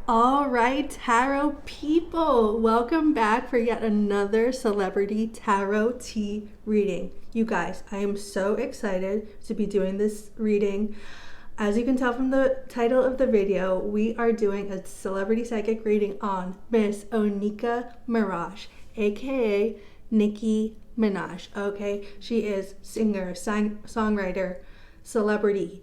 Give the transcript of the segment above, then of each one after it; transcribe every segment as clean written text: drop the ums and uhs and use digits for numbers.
All right, tarot people, welcome back for yet another celebrity tarot tea reading. You guys, I am so excited to be doing this reading. As you can tell from the title of the video, we are doing a celebrity psychic reading on Miss Nicki Minaj, aka Nicki Minaj. Okay, she is singer, songwriter, celebrity,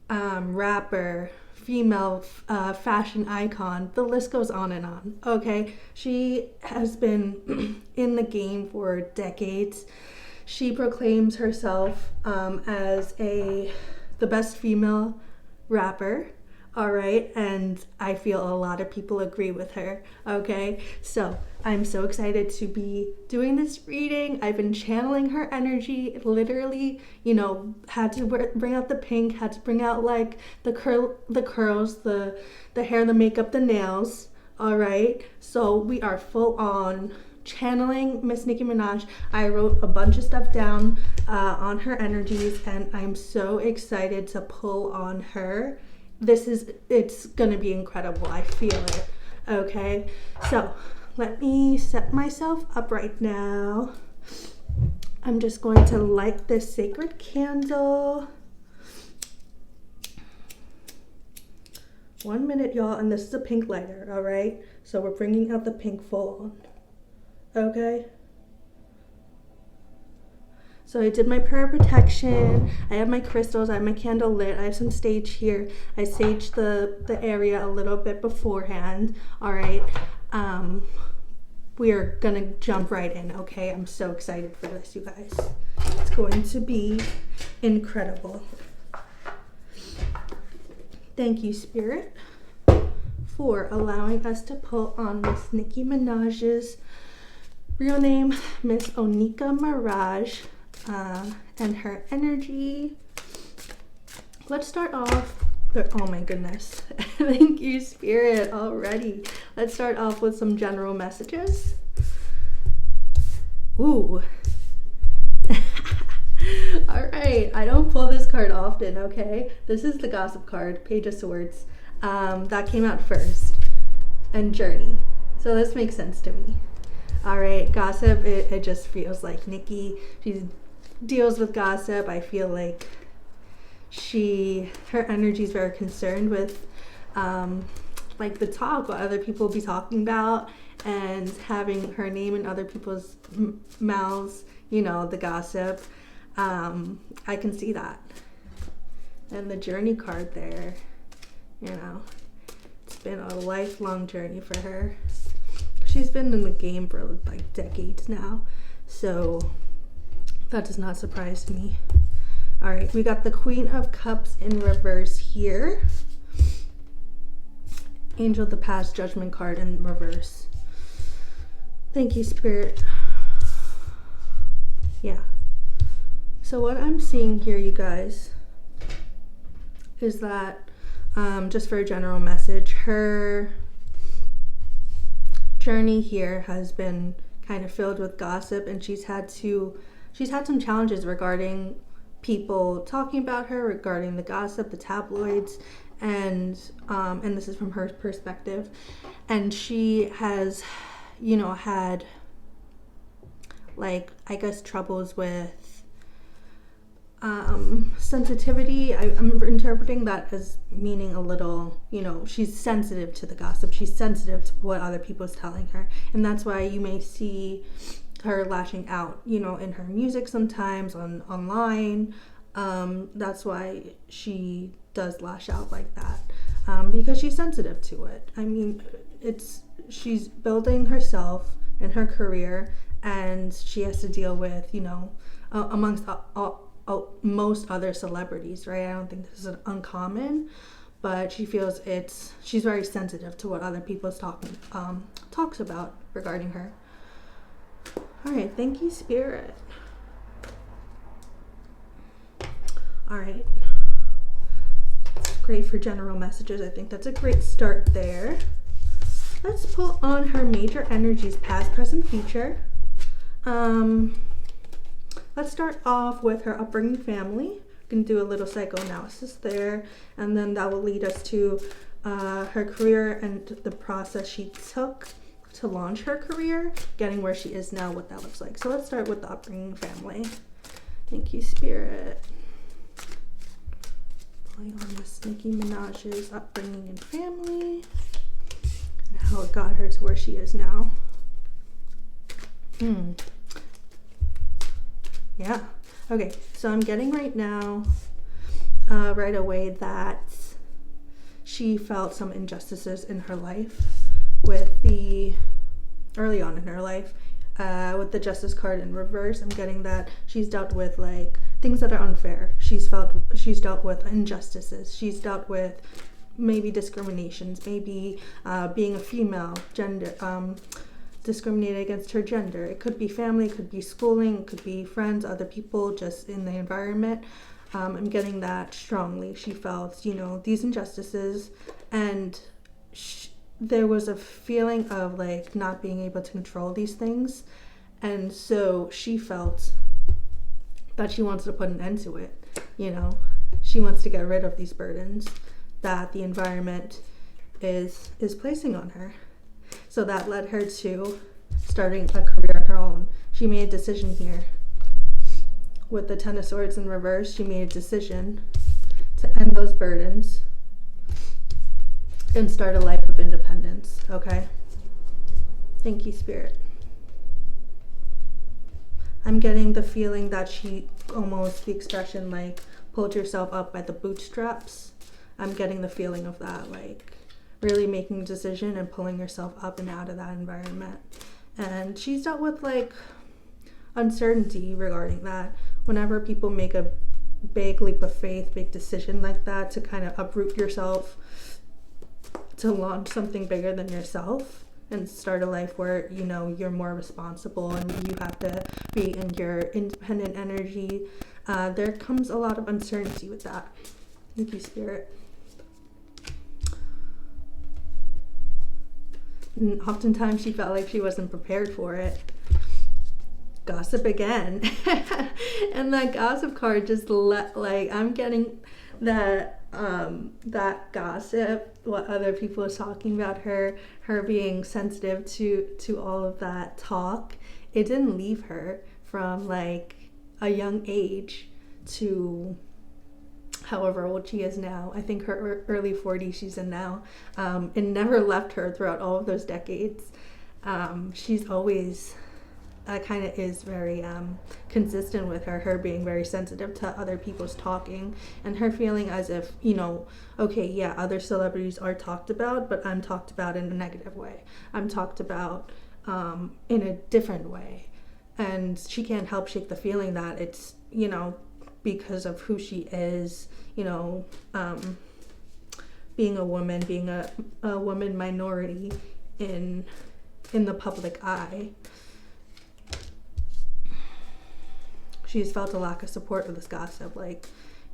rapper, female fashion icon. The list goes on and on. Okay, she has been in the game for decades. She proclaims herself as the best female rapper. All right, and I feel a lot of people agree with her. Okay, so I'm so excited to be doing this reading. I've been channeling her energy, literally, had to bring out the pink, had to bring out like the curls, the hair, the makeup, the nails. All right, so we are full on channeling Miss Nicki Minaj. I wrote a bunch of stuff down on her energies, and I'm so excited to pull on her. It's gonna be incredible. I feel it. Okay, so let me set myself up right now. I'm just going to light this sacred candle. 1 minute, y'all, and this is a pink lighter. All right, so we're bringing out the pink full on. Okay, so I did my prayer protection. I have my crystals. I have my candle lit. I have some sage here. I saged the area a little bit beforehand. All right, we are gonna jump right in. Okay, I'm so excited for this, you guys. It's going to be incredible. Thank you, Spirit, for allowing us to pull on Miss Nicki Minaj's real name, Miss Nicki Minaj, and her energy. Let's start off. Oh my goodness. Thank you, Spirit, already. Let's start off with some general messages. Ooh. All right. I don't pull this card often, okay? This is the Gossip card, Page of Swords. That came out first. And Journey. So this makes sense to me. All right, gossip, it just feels like Nicki, she deals with gossip. I feel like her energy is very concerned with like the talk, what other people be talking about, and having her name in other people's mouths, the gossip. I can see that. And the Journey card there, it's been a lifelong journey for her. She's been in the game for like decades now, so that does not surprise me. All right, we got the Queen of Cups in reverse here. Angel of the Past, Judgment card in reverse. Thank you, Spirit. Yeah. So what I'm seeing here, you guys, is that just for a general message, her journey here has been kind of filled with gossip, and she's had some challenges regarding people talking about her, regarding the gossip, the tabloids, and this is from her perspective. And she has, had I guess troubles with sensitivity. I'm interpreting that as meaning a little, she's sensitive to the gossip. She's sensitive to what other people is telling her. And that's why you may see her lashing out, in her music sometimes, online. That's why she does lash out like that, because she's sensitive to it. I mean, she's building herself and her career, and she has to deal with, amongst most other celebrities, right? I don't think this is uncommon, but she feels she's very sensitive to what other people talks about regarding her. All right, thank you, Spirit. All right, it's great for general messages. I think that's a great start there. Let's pull on her major energies, past, present, future. Let's start off with her upbringing family. We can do a little psychoanalysis there, and then that will lead us to her career and the process she took to launch her career, getting where she is now, what that looks like. So let's start with the upbringing family. Thank you, Spirit. Pulling on this Nicki Minaj's upbringing and family and how it got her to where she is now. Yeah. Okay, so I'm getting right now, right away, that she felt some injustices in her life early on in her life, with the justice card in reverse. I'm getting that she's dealt with like things that are unfair. She's dealt with injustices. She's dealt with maybe discriminations, maybe being a female, gender, discriminated against her gender. It could be family, it could be schooling, it could be friends, other people, just in the environment. I'm getting that strongly. She felt, these injustices, and there was a feeling of like not being able to control these things. And so she felt that she wants to put an end to it. She wants to get rid of these burdens that the environment is placing on her. So that led her to starting a career of her own. She made a decision here. With the Ten of Swords in reverse, she made a decision to end those burdens and start a life of independence, okay? Thank you, Spirit. I'm getting the feeling that she almost, the expression like, pulled yourself up by the bootstraps. I'm getting the feeling of that, like really making a decision and pulling yourself up and out of that environment. And she's dealt with like uncertainty regarding that. Whenever people make a big leap of faith, big decision like that, to kind of uproot yourself, to launch something bigger than yourself and start a life where, you're more responsible and you have to be in your independent energy, there comes a lot of uncertainty with that. Thank you, Spirit. And oftentimes she felt like she wasn't prepared for it. Gossip again. And that gossip card just I'm getting that that gossip, what other people are talking about her being sensitive to all of that talk. It didn't leave her from like a young age to however old she is now. I think her early 40s she's in now. It never left her throughout all of those decades. She's always kind of is very consistent with her being very sensitive to other people's talking, and her feeling as if, okay, yeah, other celebrities are talked about, but I'm talked about in a negative way. I'm talked about in a different way. And she can't help shake the feeling that it's, because of who she is, being a woman, being a woman minority in the public eye. She's felt a lack of support with this gossip. Like,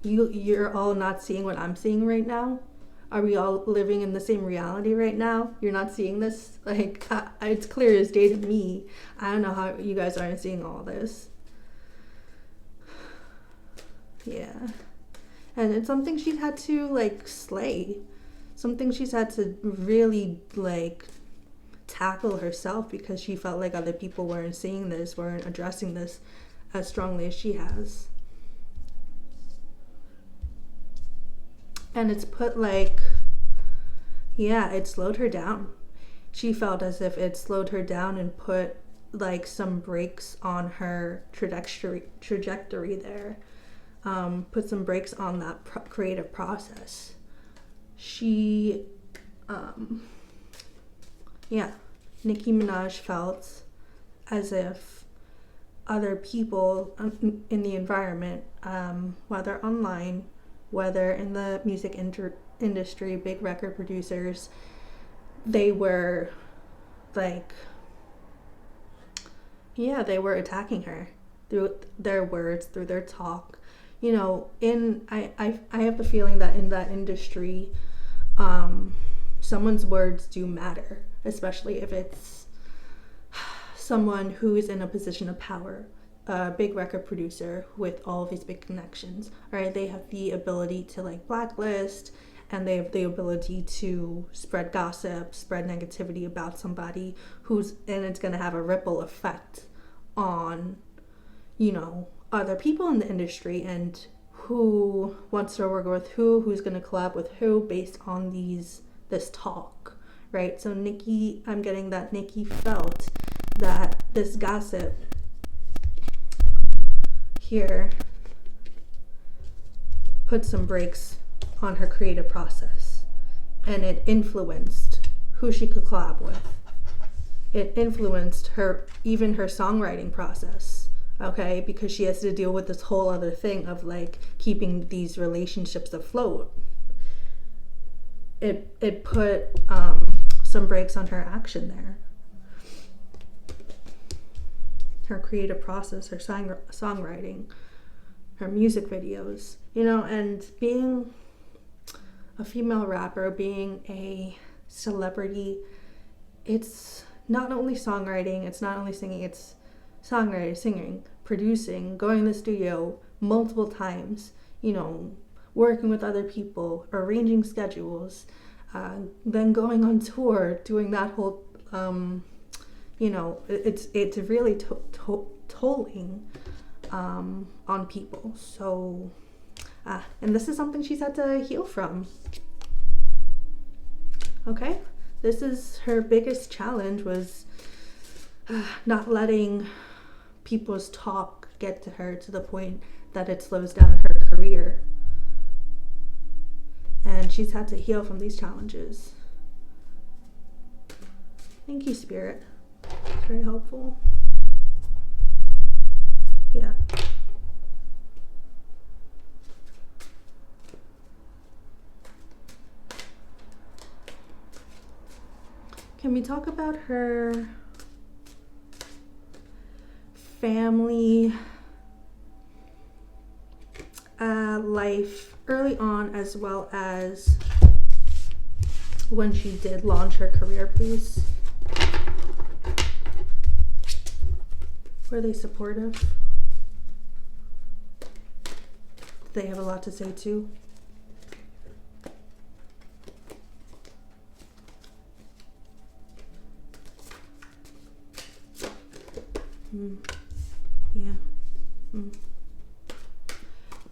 you're all not seeing what I'm seeing right now. Are we all living in the same reality right now? You're not seeing this? Like, it's clear as day to me. I don't know how you guys aren't seeing all this. Yeah. And it's something she's had to, like, slay. Something she's had to really, like, tackle herself, because she felt like other people weren't seeing this, weren't addressing this as strongly as she has. And it's put it slowed her down. She felt as if it slowed her down and put like some brakes on her trajectory there. Put some brakes on that creative process. She, Nicki Minaj felt as if other people in the environment, whether online, whether in the music industry, big record producers, they were they were attacking her through their words, through their talk. I have the feeling that in that industry, someone's words do matter, especially if it's someone who is in a position of power, a big record producer with all of these big connections. All right, they have the ability to blacklist and they have the ability to spread gossip, spread negativity about somebody and it's going to have a ripple effect on, other people in the industry and who wants to work with who's going to collab with who based on this talk, right? So I'm getting that Nicki felt that this gossip here put some brakes on her creative process, and it influenced who she could collab with. It influenced even her songwriting process, okay? Because she has to deal with this whole other thing of like keeping these relationships afloat. It put some brakes on her action there. Her creative process, her songwriting, her music videos, and being a female rapper, being a celebrity, it's not only songwriting, it's not only singing, it's songwriting, singing, producing, going to the studio multiple times, working with other people, arranging schedules, then going on tour, doing that whole, it's really tolling on people. So, and this is something she's had to heal from. Okay, this is her biggest challenge, was not letting people's talk get to her to the point that it slows down her career. And she's had to heal from these challenges. Thank you, Spirit. It's very helpful. Yeah. Can we talk about her family life early on, as well as when she did launch her career, please? Were they supportive? Did they have a lot to say too? Yeah.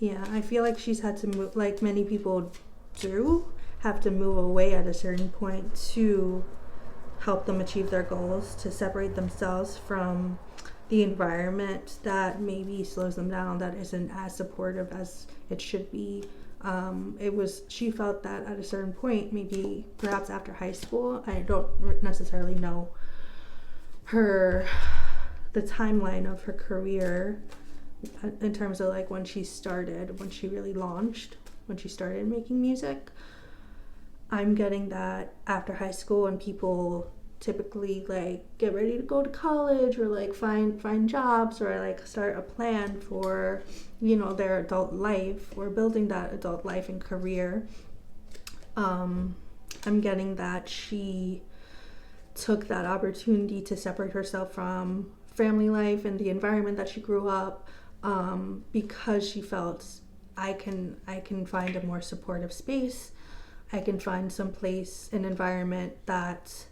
Yeah, I feel like she's had to move, like many people do, have to move away at a certain point to help them achieve their goals, to separate themselves from the environment that maybe slows them down, that isn't as supportive as it should be. She felt that at a certain point, maybe perhaps after high school. I don't necessarily know the timeline of her career in terms of like when she really launched, when she started making music. I'm getting that after high school, when people typically like get ready to go to college or like find jobs or like start a plan for their adult life or building that adult life and career. I'm getting that she took that opportunity to separate herself from family life and the environment that she grew up, because she felt I can find a more supportive space. I can find some place, an environment that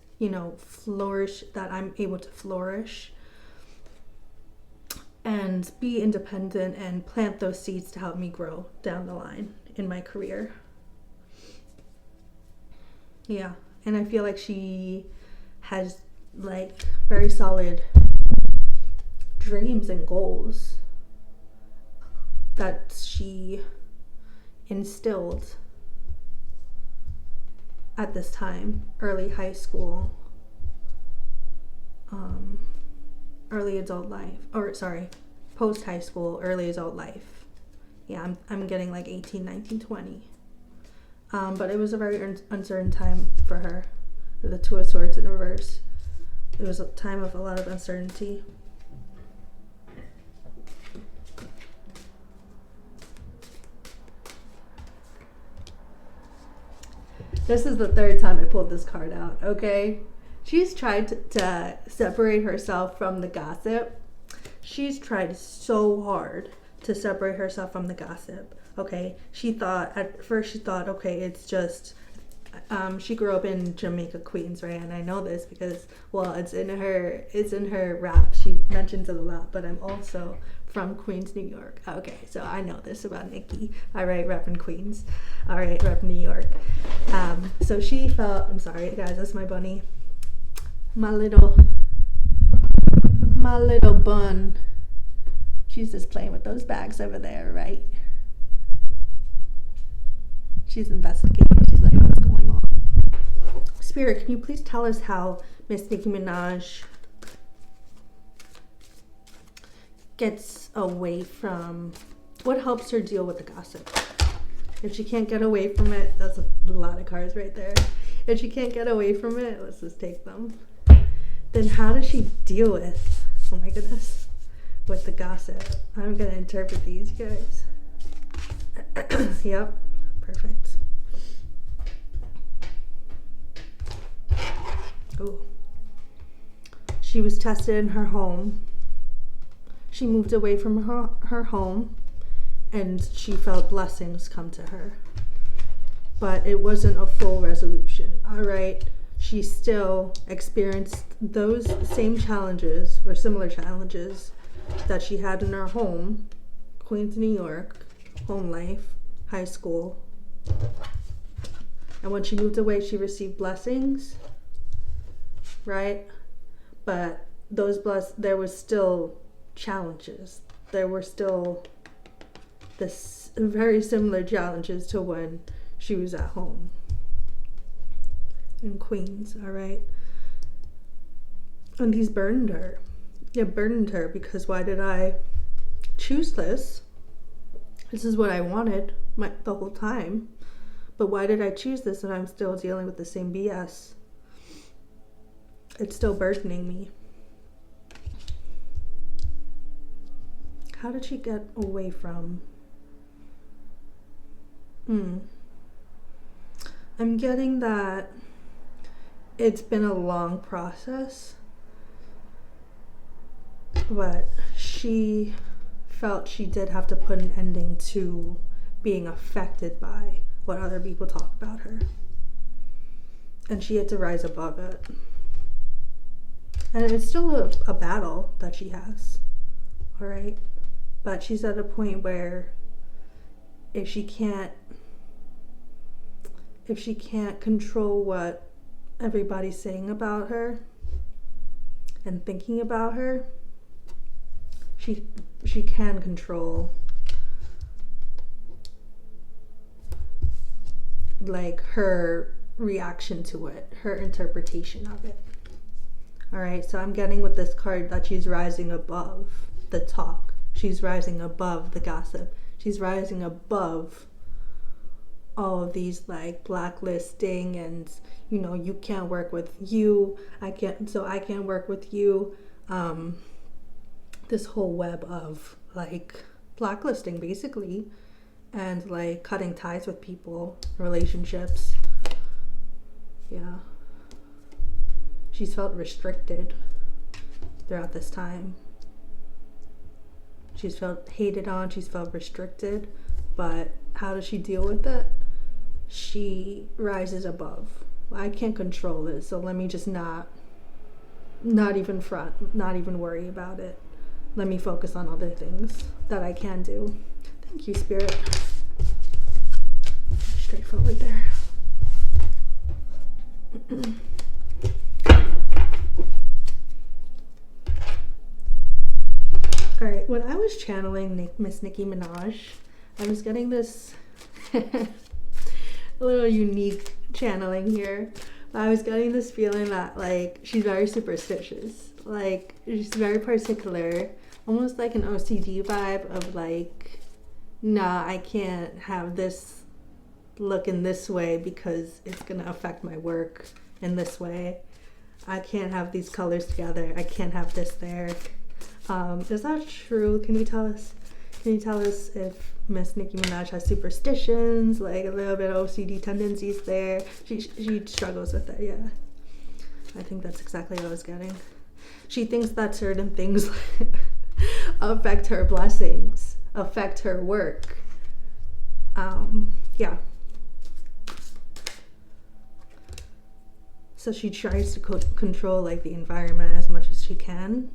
flourish, that I'm able to flourish and be independent and plant those seeds to help me grow down the line in my career. Yeah, and I feel like she has like very solid dreams and goals that she instilled at this time, early high school, early adult life, post high school, early adult life. Yeah, I'm getting like 18, 19, 20. But it was a very uncertain time for her. The Two of Swords in reverse. It was a time of a lot of uncertainty. This is the third time I pulled this card out, okay? She's tried to separate herself from the gossip. She's tried so hard to separate herself from the gossip. Okay, at first she thought, okay, it's just, she grew up in Jamaica, Queens, right? And I know this because, well, it's in her rap. She mentions it a lot, but I'm also from Queens, New York. Okay, so I know this about Nicki. All right, rep in Queens. All right, rep New York. So she felt, I'm sorry, guys, that's my bunny. My little bun. She's just playing with those bags over there, right? She's investigating. She's like, what's going on? Spirit, can you please tell us how Miss Nicki Minaj gets away from, what helps her deal with the gossip? If she can't get away from it, that's a lot of cards right there. If she can't get away from it, let's just take them. Then how does she deal with, oh my goodness, with the gossip? I'm gonna interpret these, guys. Yep, perfect. Ooh. She was tested in her home. She moved away from her home, and she felt blessings come to her. But it wasn't a full resolution, all right? She still experienced those same challenges or similar challenges that she had in her home, Queens, New York, home life, high school. And when she moved away, she received blessings, right? But there was still challenges. There were still this very similar challenges to when she was at home in Queens, all right? And these burdened her. It burdened her because why did I choose this? This is what I wanted the whole time. But why did I choose this and I'm still dealing with the same BS? It's still burdening me. How did she get away from? I'm getting that it's been a long process, but she felt she did have to put an ending to being affected by what other people talk about her. And she had to rise above it. And it's still a battle that she has, all right? But she's at a point where if she can't control what everybody's saying about her and thinking about her, she can control like her reaction to it, her interpretation of it. All right, so I'm getting with this card that she's rising above the talk. She's rising above the gossip. She's rising above all of these like blacklisting and, you know, you can't work with you. I can't work with you. This whole web of like blacklisting basically, and like cutting ties with people, relationships. Yeah. She's felt restricted throughout this time. She's felt hated on, she's felt restricted, but how does she deal with it? She rises above. I can't control this, so let me just not even front, not even worry about it. Let me focus on other things that I can do. Thank you, Spirit. Straightforward there. All right, when I was channeling Miss Nicki Minaj, I was getting this a little unique channeling here. I was getting this feeling that like she's very superstitious. Like she's very particular, almost like an OCD vibe of like, nah, I can't have this look in this way because it's gonna affect my work in this way. I can't have these colors together. I can't have this there. Is that true? Can you tell us if Miss Nicki Minaj has superstitions, like a little bit of OCD tendencies there? She struggles with it, yeah. I think that's exactly what I was getting. She thinks that certain things affect her blessings, affect her work. Yeah. So she tries to control like the environment as much as she can.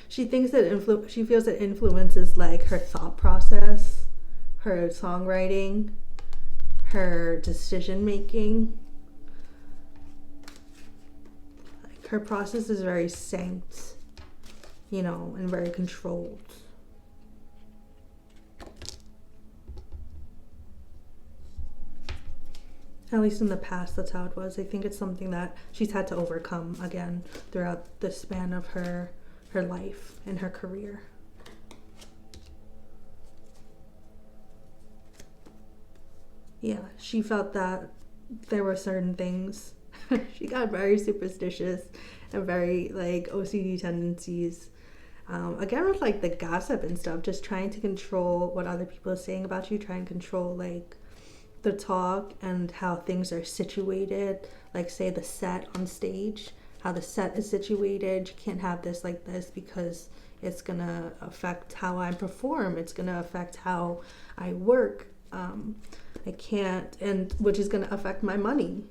She thinks that she feels it influences like her thought process, her songwriting, her decision making. Like her process is very synced, and very controlled. At least in the past, that's how it was. I think it's something that she's had to overcome again throughout the span of her life and her career. Yeah, she felt that there were certain things. She got very superstitious and very like OCD tendencies. Again, with like the gossip and stuff, just trying to control what other people are saying about you, trying to control like the talk and how things are situated, like say the set on stage, how the set is situated. You can't have this like this because it's gonna affect how I perform, it's gonna affect how I work. I can't, and which is gonna affect my money,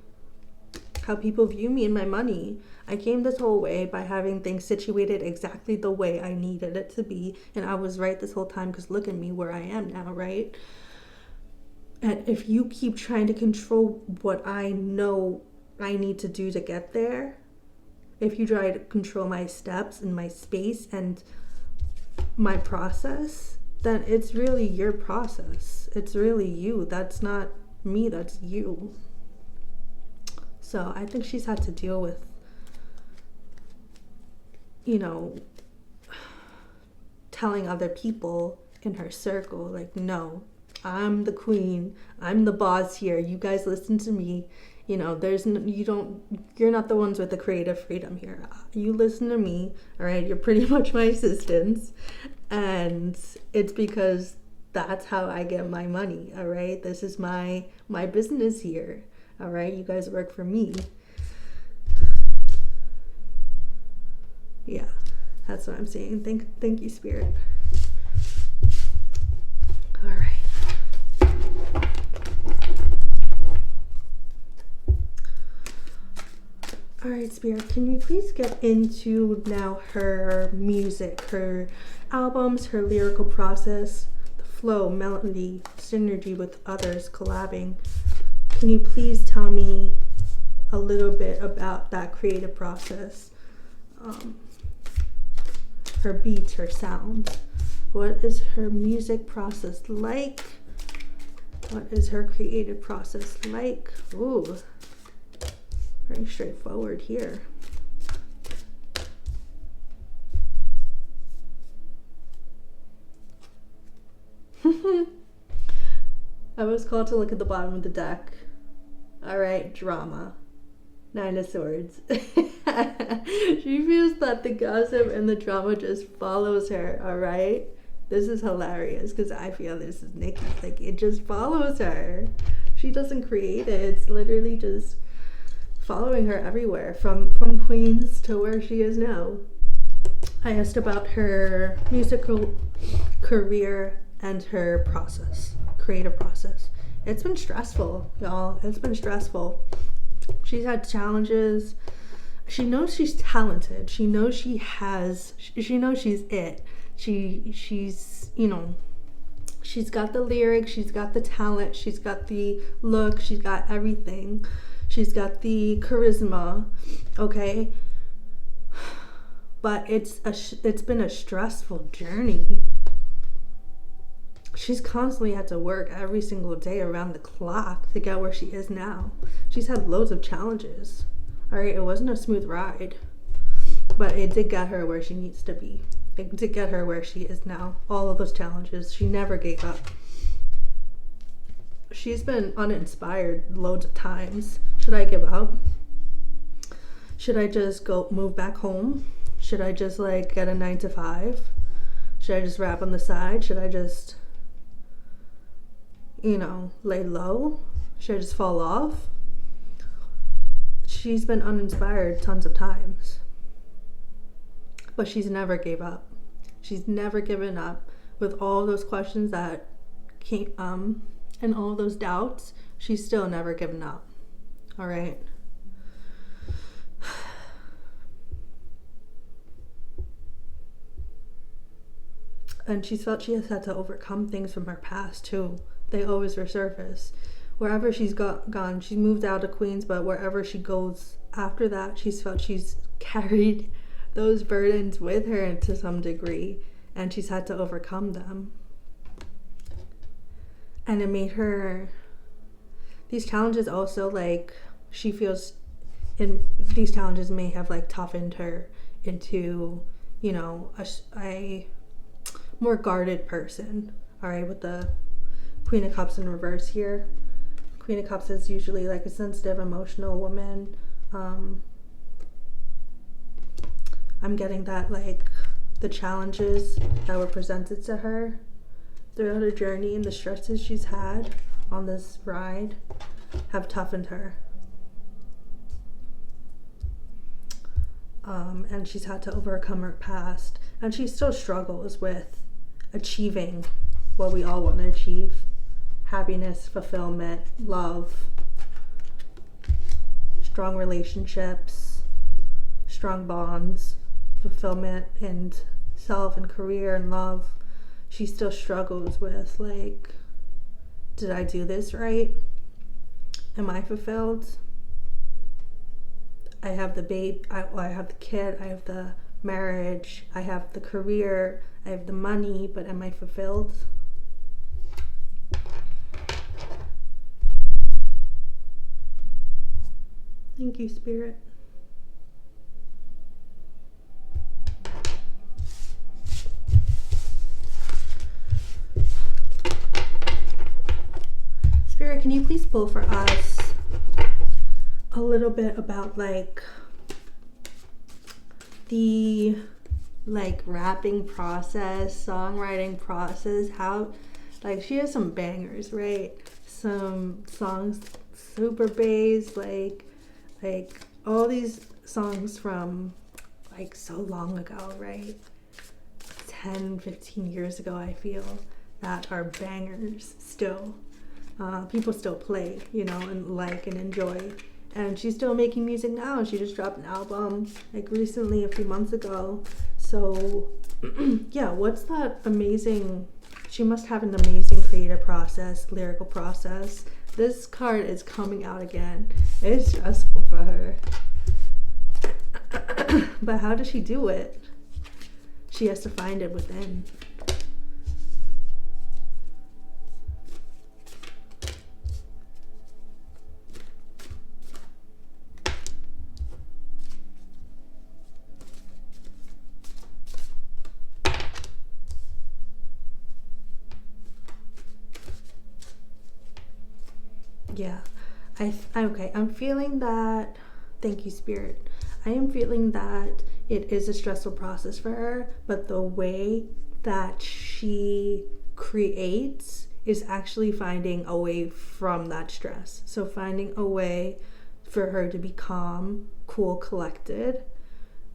how people view me and my money. I came this whole way by having things situated exactly the way I needed it to be, and I was right this whole time because look at me where I am now, right? And if you keep trying to control what I know I need to do to get there, if you try to control my steps and my space and my process, then it's really your process. It's really you. That's not me, that's you. So I think she's had to deal with, telling other people in her circle, like, no, I'm the queen, I'm the boss here, you guys listen to me. You're not the ones with the creative freedom here. You listen to me, all right? You're pretty much my assistants, and it's because that's how I get my money, all right? This is my business here, all right? You guys work for me. Yeah, that's what I'm saying. Thank you, Spirit. All right. All right, Spirit, can we please get into now her music, her albums, her lyrical process, the flow, melody, synergy with others, collabing. Can you please tell me a little bit about that creative process? Her beats, her sounds. What is her music process like? What is her creative process like? Ooh. Very straightforward here. I was called to look at the bottom of the deck. All right, drama. 9 of Swords. She feels that the gossip and the drama just follows her, all right? This is hilarious because I feel this is Nicki. Like, it just follows her. She doesn't create it. It's literally just following her everywhere, from Queens to where she is now. I asked about her musical career and her process, creative process. It's been stressful, y'all. It's been stressful. She's had challenges. She knows she's talented. She knows she knows she's it. She's she's got the lyrics, she's got the talent, she's got the look, she's got everything. She's got the charisma, okay? But it's been a stressful journey. She's constantly had to work every single day around the clock to get where she is now. She's had loads of challenges. All right, it wasn't a smooth ride, but it did get her where she needs to be. It did get her where she is now. All of those challenges, she never gave up. She's been uninspired loads of times. Should I give up? Should I just go move back home? Should I just like get a 9 to 5? Should I just rap on the side? Should I just, lay low? Should I just fall off? She's been uninspired tons of times, but she's never gave up. She's never given up with all those questions that came, and all those doubts. She's still never given up. All right. And she's felt she has had to overcome things from her past too. They always resurface. Wherever she's gone, she moved out of Queens, but wherever she goes after that, she's felt she's carried those burdens with her to some degree, and she's had to overcome them. And it made her, these challenges also, like, she feels these challenges may have like toughened her into, you know, a more guarded person. All right, with the Queen of Cups in reverse here. Queen of Cups is usually like a sensitive, emotional woman. I'm getting that like the challenges that were presented to her throughout her journey and the stresses she's had on this ride have toughened her. And she's had to overcome her past, and she still struggles with achieving what we all want to achieve: happiness, fulfillment, love, strong relationships, strong bonds, fulfillment in self and career and love. She still struggles with, like, did I do this right? Am I fulfilled? I have the babe, I have the kid, I have the marriage, I have the career, I have the money, but am I fulfilled? Thank you, Spirit. Spirit, can you please pull for us a little bit about like the rapping process, songwriting process, how like she has some bangers, right? Some songs, super bass, like all these songs from like so long ago, right? 10, 15 years ago, I feel, that are bangers still. People still play, you know, and like and enjoy. And she's still making music now. She just dropped an album like recently, a few months ago. So yeah, what's that amazing, she must have an amazing creative process, lyrical process. This card is coming out again. It's stressful for her. But how does she do it? She has to find it within. Yeah, okay, I'm feeling that, thank you, Spirit. I am feeling that it is a stressful process for her, but the way that she creates is actually finding a way from that stress. So finding a way for her to be calm, cool, collected,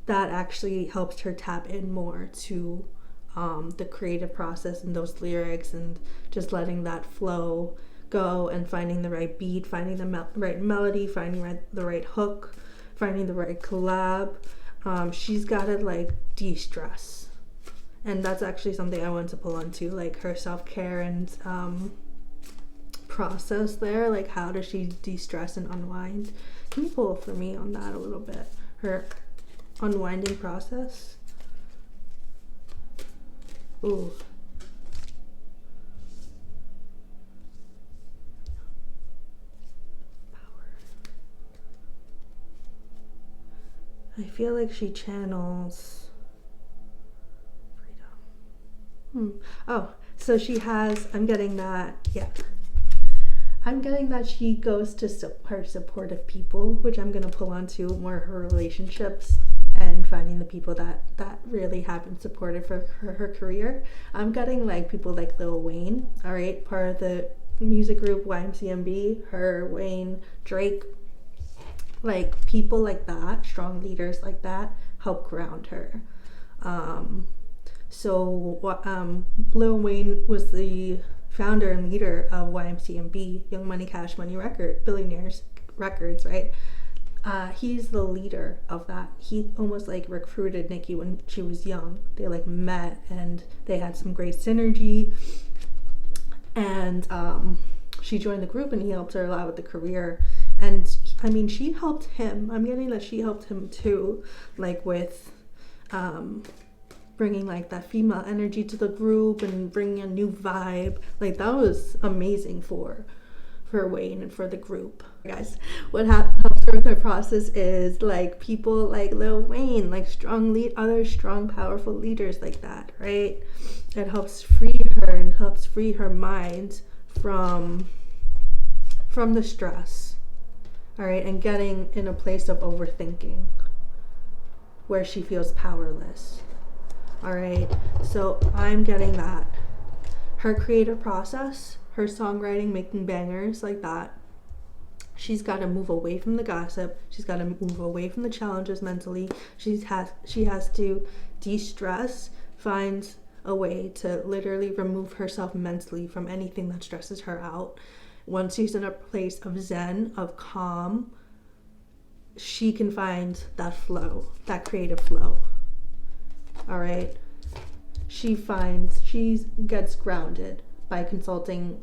that actually helps her tap in more to the creative process and those lyrics, and just letting that flow go and finding the right beat, finding the right melody, finding the right hook, finding the right collab. She's got to like de-stress, and that's actually something I want to pull onto, like her self-care and process there. Like, how does she de-stress and unwind? Can you pull for me on that a little bit, her unwinding process? Ooh. I feel like she channels freedom. Oh, so she has, I'm getting that, yeah. I'm getting that she goes to her supportive people, which I'm going to pull onto more her relationships and finding the people that really have been supportive for her career. I'm getting like people like Lil Wayne, all right, part of the music group YMCMB, her, Wayne, Drake. Like people like that, strong leaders like that, help ground her. So Lil Wayne was the founder and leader of YMCMB, Young Money Cash Money Billionaires Records, right? He's the leader of that. He almost like recruited Nicki when she was young. They like met and they had some great synergy. And she joined the group and he helped her a lot with the career. And I mean, she helped him. I'm getting that she helped him too, like with bringing like that female energy to the group and bringing a new vibe. Like that was amazing for Wayne and for the group. Guys, what helps her with her process is like people like Lil Wayne, like other strong, powerful leaders like that, right? It helps free her and helps free her mind from the stress, all right, and getting in a place of overthinking where she feels powerless. All right, so I'm getting that. Her creative process, her songwriting, making bangers like that, she's got to move away from the gossip. She's got to move away from the challenges mentally. She has to de-stress, find a way to literally remove herself mentally from anything that stresses her out. Once she's in a place of zen, of calm, she can find that flow, that creative flow. All right. She gets grounded by consulting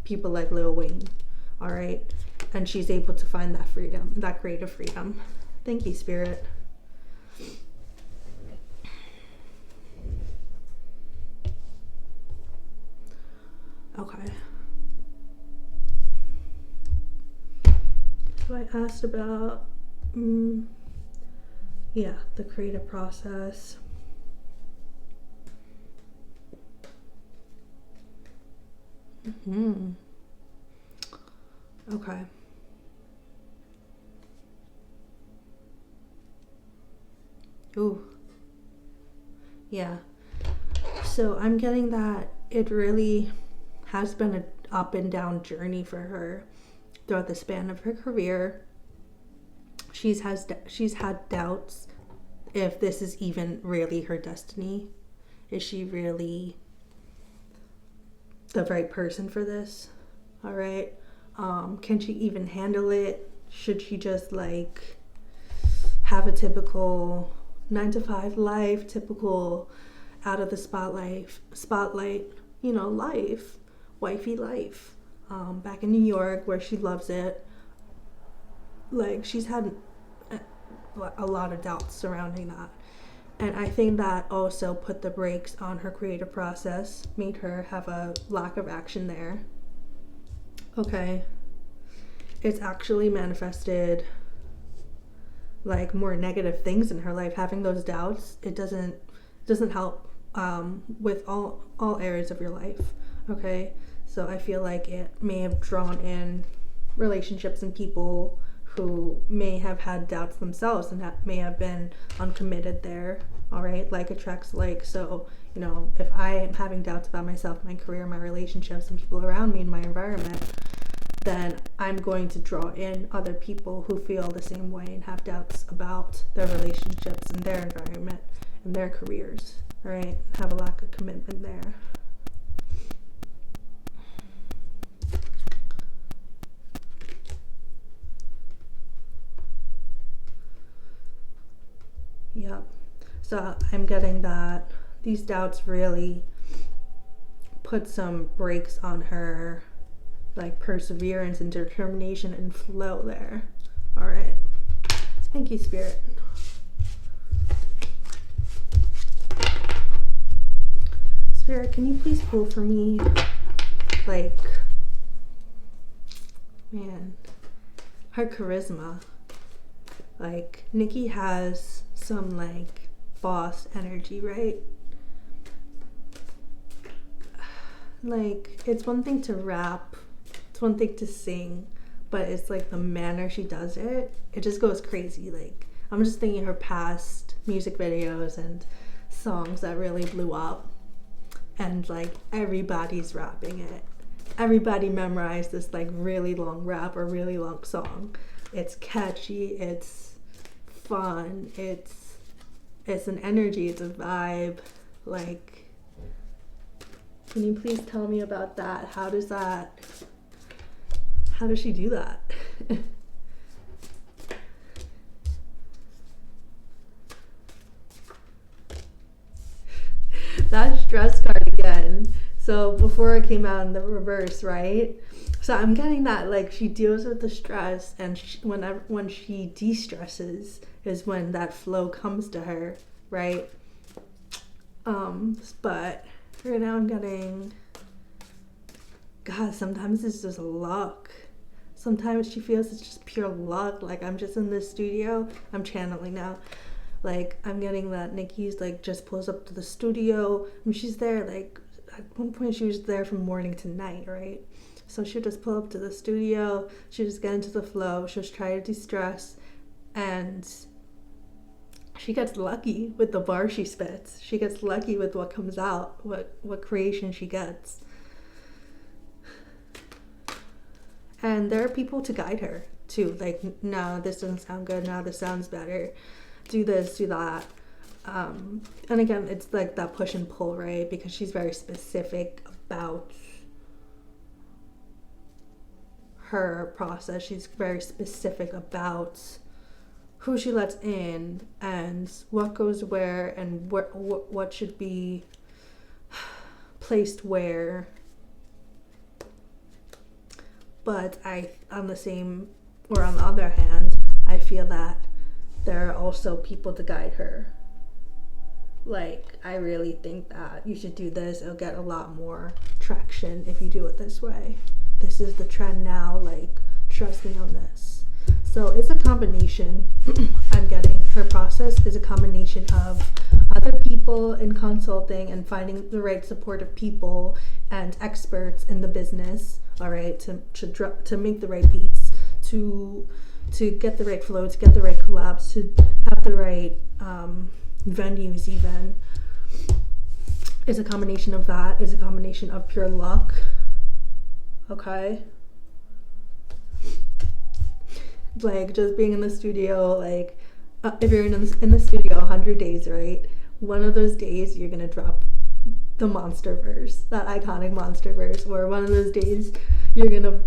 people like Lil Wayne. All right. And she's able to find that freedom, that creative freedom. Thank you, Spirit. Okay. So I asked about, the creative process. Okay. Ooh. Yeah. So I'm getting that it really has been an up and down journey for her throughout the span of her career. She's had doubts if this is even really her destiny. Is she really the right person for this? All right. Can she even handle it? Should she just like have a typical 9-to-5 life, typical out of the spotlight, life, wifey life, back in New York where she loves it? Like she's had a lot of doubts surrounding that. And I think that also put the brakes on her creative process, made her have a lack of action there. Okay. It's actually manifested like more negative things in her life. Having those doubts, it doesn't help with all areas of your life. Okay. So I feel like it may have drawn in relationships and people who may have had doubts themselves and that may have been uncommitted there. All right, like attracts like. So, if I am having doubts about myself, my career, my relationships, and people around me in my environment, then I'm going to draw in other people who feel the same way and have doubts about their relationships and their environment and their careers, right? Have a lack of commitment there. Yep. So I'm getting that these doubts really put some brakes on her, like perseverance and determination and flow there. All right. Thank you, Spirit. Spirit, can you please pull for me, like, her charisma. Like, Nicki has some, like, boss energy, right? Like, it's one thing to rap, it's one thing to sing, but it's like the manner she does it, it just goes crazy. Like, I'm just thinking her past music videos and songs that really blew up, and like everybody's rapping it. Everybody memorized this like really long rap or really long song. It's catchy, it's fun, it's an energy, it's a vibe. Like, can you please tell me about that? How does she do that? That stress card again. So before it came out in the reverse, right? So I'm getting that, like, she deals with the stress, and when she de-stresses is when that flow comes to her, right? But right now I'm getting, God, sometimes it's just luck. Sometimes she feels it's just pure luck. Like, I'm just in this studio, I'm channeling now. Like, I'm getting that Nicki's, like, just pulls up to the studio. I mean, she's there, like, at one point she was there from morning to night, right? So she'll just pull up to the studio, she'll just get into the flow, she'll just try to de-stress, and she gets lucky with the bar she spits. She gets lucky with what comes out, what creation she gets. And there are people to guide her, too. Like, no, this doesn't sound good, no, this sounds better. Do this, do that. And again, it's like that push and pull, right? Because she's very specific about her process. She's very specific about who she lets in and what goes where and what should be placed where. But on the other hand, I feel that there are also people to guide her. Like, I really think that you should do this. It'll get a lot more traction if you do it this way. This is the trend now. Like, trust me on this. So it's a combination. I'm getting her process is a combination of other people in consulting and finding the right supportive people and experts in the business. All right, to make the right beats, to get the right flow, to get the right collabs, to have the right venues even. Is a combination of that, is a combination of pure luck. Okay? Like, just being in the studio, like, if you're in the studio 100 days, right? One of those days you're gonna drop the monster verse, that iconic monster verse, or one of those days you're gonna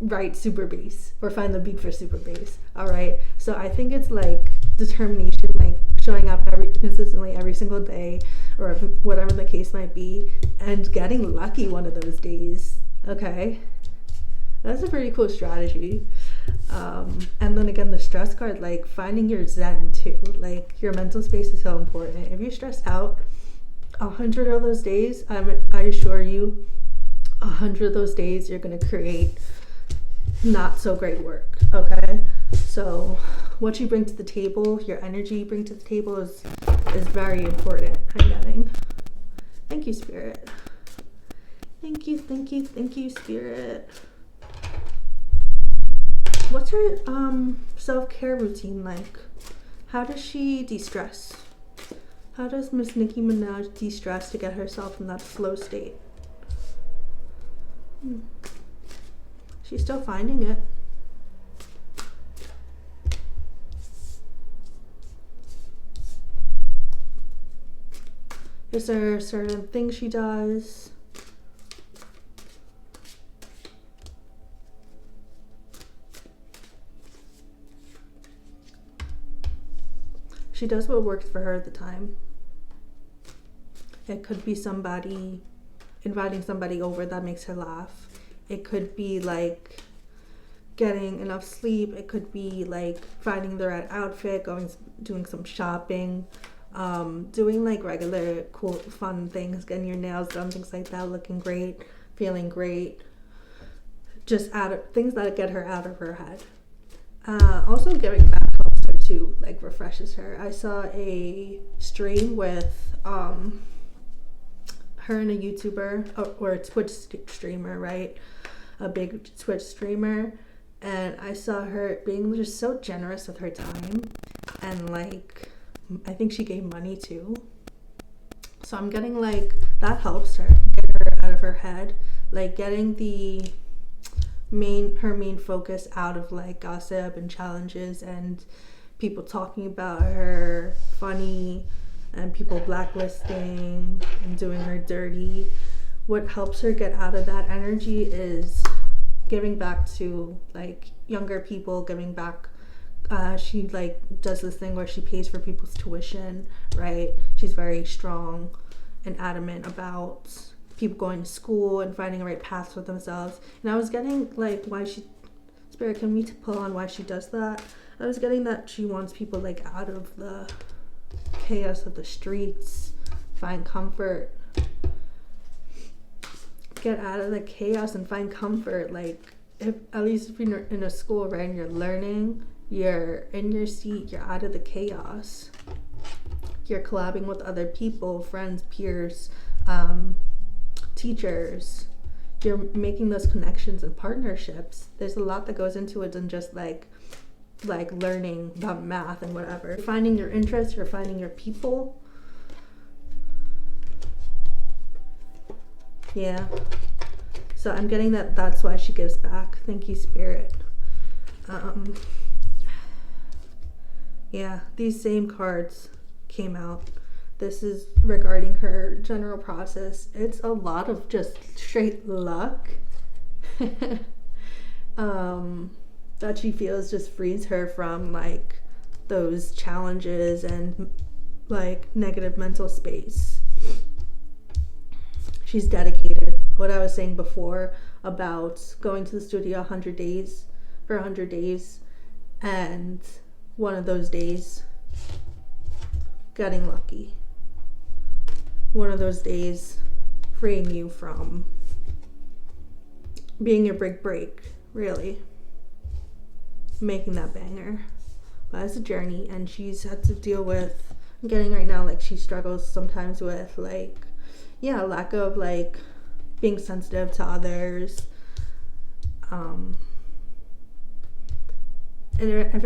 write super bass or find the beat for super bass. All right, so I think it's like determination, like showing up consistently every single day, or whatever the case might be, and getting lucky one of those days. Okay, that's a pretty cool strategy. And then again, the stress card, like finding your zen too. Like, your mental space is so important. If you're stressed out 100 of those days, I assure you, 100 of those days you're gonna create not so great work. Okay, so what you bring to the table, your energy you bring to the table is very important. I'm getting. Thank you, Spirit. Thank you, Spirit. What's her self-care routine like? How does she de-stress? How does Miss Nicki Minaj de-stress to get herself in that flow state? She's still finding it. Is there certain things she does? She does what works for her at the time. It could be inviting somebody over that makes her laugh. It could be like getting enough sleep. It could be like finding the right outfit, doing some shopping, doing like regular cool fun things, getting your nails done, things like that, looking great, feeling great. Just things that get her out of her head. Also giving back helps her too, like refreshes her. I saw a stream with her and a YouTuber or a Twitch streamer, right? A big Twitch streamer, and I saw her being just so generous with her time, and like I think she gave money too. So I'm getting like that helps her get her out of her head, like getting her main focus out of like gossip and challenges and people talking about her funny and people blacklisting and doing her dirty. What helps her get out of that energy is giving back to like younger people, giving back. She like does this thing where she pays for people's tuition, right? She's very strong and adamant about people going to school and finding a right path for themselves. And I was getting like why she, Spirit, can we pull on why she does that? I was getting that she wants people like out of the chaos of the streets, find comfort, get out of the chaos and find comfort. Like if at least if you're in a school, right, and you're learning, you're in your seat, you're out of the chaos, you're collabing with other people, friends, peers, teachers, you're making those connections and partnerships. There's a lot that goes into it than just like learning about math and whatever. You're finding your interests, you're finding your people. Yeah, so I'm getting that that's why she gives back. Thank you, Spirit. Yeah, these same cards came out. This is regarding her general process. It's a lot of just straight luck that she feels just frees her from like those challenges and like negative mental space. She's dedicated. What I was saying before about going to the studio 100 days for 100 days, and one of those days getting lucky. One of those days freeing you from being your big break, really. Making that banger. But it's a journey, and she's had to deal with, I'm getting right now, like she struggles sometimes with like, yeah, lack of like being sensitive to others. And if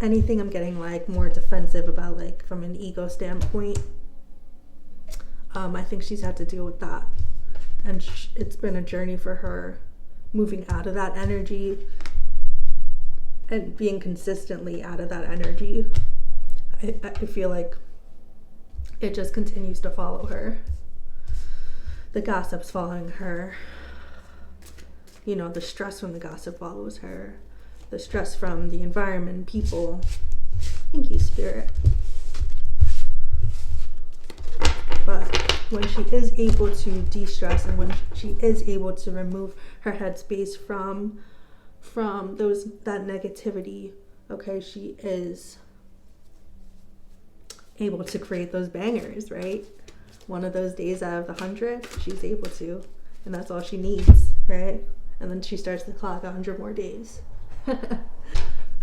anything, I'm getting like more defensive about like from an ego standpoint. I think she's had to deal with that, and it's been a journey for her moving out of that energy and being consistently out of that energy. I feel like it just continues to follow her. The gossip's following her. You know, the stress from the gossip follows her. The stress from the environment, people. Thank you, Spirit. But when she is able to de-stress and when she is able to remove her headspace from that negativity, okay, she is able to create those bangers, right? One of those days out of the 100, she's able to, and that's all she needs, right? And then she starts the clock 100 more days.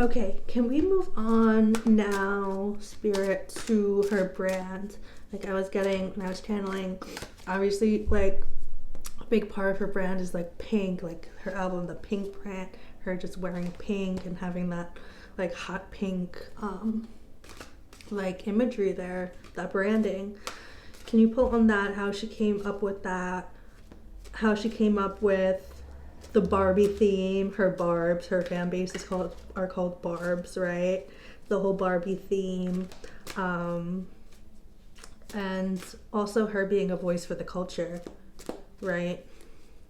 Okay, can we move on now, Spirit, to her brand? Like I was getting, when I was channeling, obviously like a big part of her brand is like pink, like her album, the Pink brand, her just wearing pink and having that like hot pink like imagery there, that branding. Can you pull on that, how she came up with that, how she came up with the Barbie theme, her Barbs, her fan base are called Barbs, right? The whole Barbie theme, and also her being a voice for the culture, right?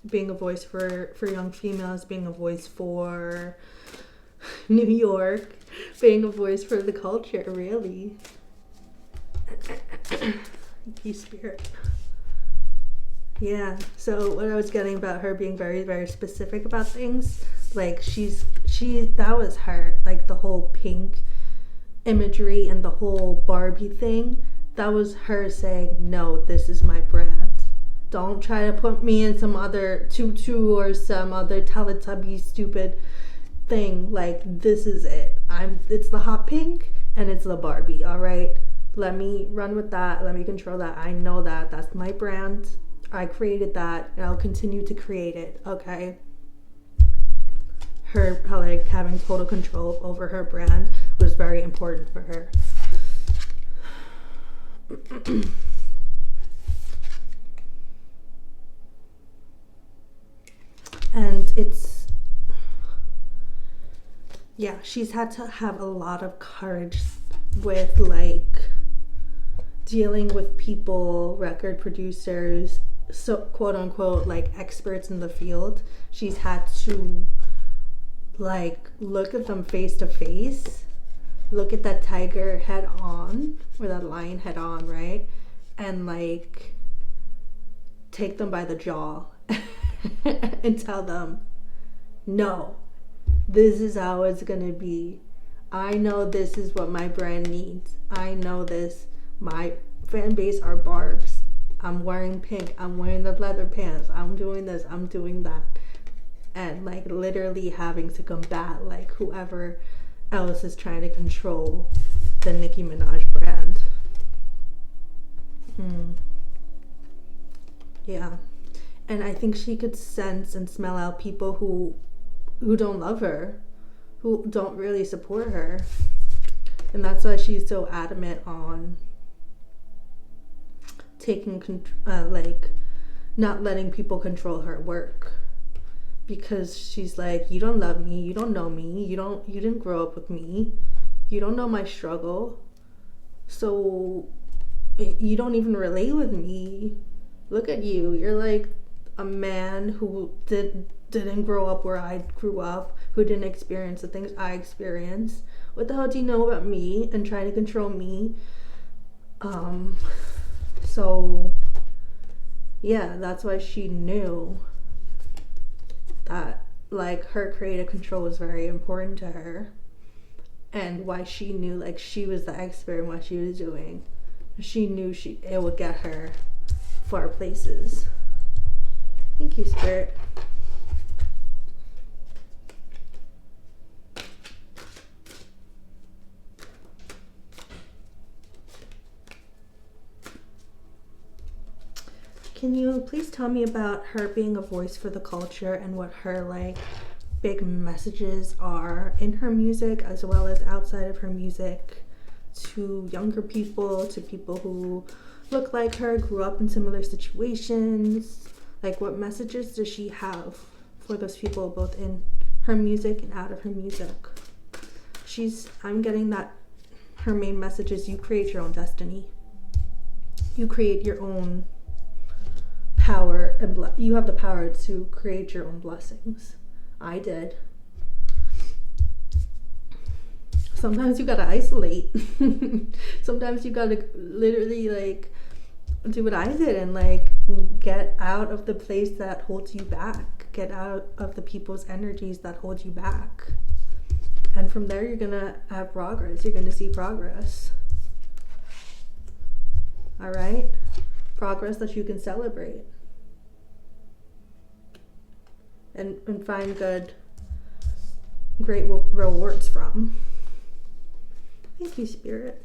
Being a voice for young females, being a voice for New York, being a voice for the culture, really. Thank you, Spirit. Yeah, so what I was getting about her being very, very specific about things, like that was her, like the whole pink imagery and the whole Barbie thing, that was her saying, no, this is my brand. Don't try to put me in some other tutu or some other Teletubby stupid thing. Like, this is it. It's the hot pink and it's the Barbie, all right? Let me run with that. Let me control that. I know that. That's my brand. I created that and I'll continue to create it, okay? Her, like, having total control over her brand was very important for her. And it's, she's had to have a lot of courage with, like, dealing with people, record producers, so quote unquote like experts in the field. She's had to like look at them face to face, look at that tiger head on, or that lion head on, right? And like take them by the jaw and tell them, no, this is how it's gonna be. I know this is what my brand needs. I know this. My fan base are barbs. I'm wearing pink. I'm wearing the leather pants. I'm doing this. I'm doing that. And like literally having to combat like whoever else is trying to control the Nicki Minaj brand. Yeah. And I think she could sense and smell out people who don't love her, who don't really support her. And that's why she's so adamant on taking like not letting people control her work, because she's like, you don't love me, you don't know me, you didn't grow up with me, you don't know my struggle, so you don't even relate with me. Look at you, you're like a man who didn't grow up where I grew up, who didn't experience the things I experienced. What the hell do you know about me and trying to control me? So yeah, that's why she knew that like her creative control was very important to her, and why she knew like she was the expert in what she was doing. She knew it would get her far places. Thank you, Spirit. Can you please tell me about her being a voice for the culture and what her like big messages are in her music as well as outside of her music, to younger people, to people who look like her, grew up in similar situations? Like, what messages does she have for those people, both in her music and out of her music? I'm getting that her main message is you create your own destiny. You create your own power, and you have the power to create your own blessings. I did. Sometimes you gotta isolate. Sometimes you gotta literally like do what I did and like get out of the place that holds you back, get out of the people's energies that hold you back, and from there you're gonna have progress. You're gonna see progress. All right, progress that you can celebrate and find great rewards from. Thank you, Spirit.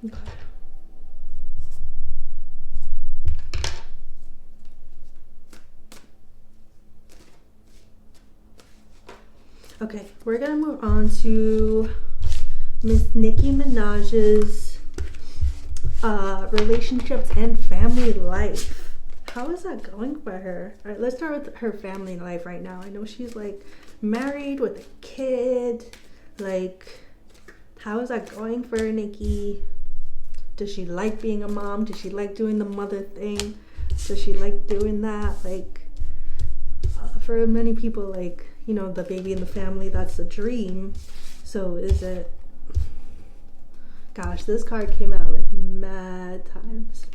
Okay. Okay, we're gonna move on to Miss Nicki Minaj's relationships and family life. How is that going for her? All right, let's start with her family life right now. I know she's like married with a kid. Like, how is that going for her, Nicki? Does she like being a mom? Does she like doing the mother thing? Does she like doing that? Like, for many people, like, you know, the baby in the family, that's a dream. So is it? Gosh, this card came out like mad times.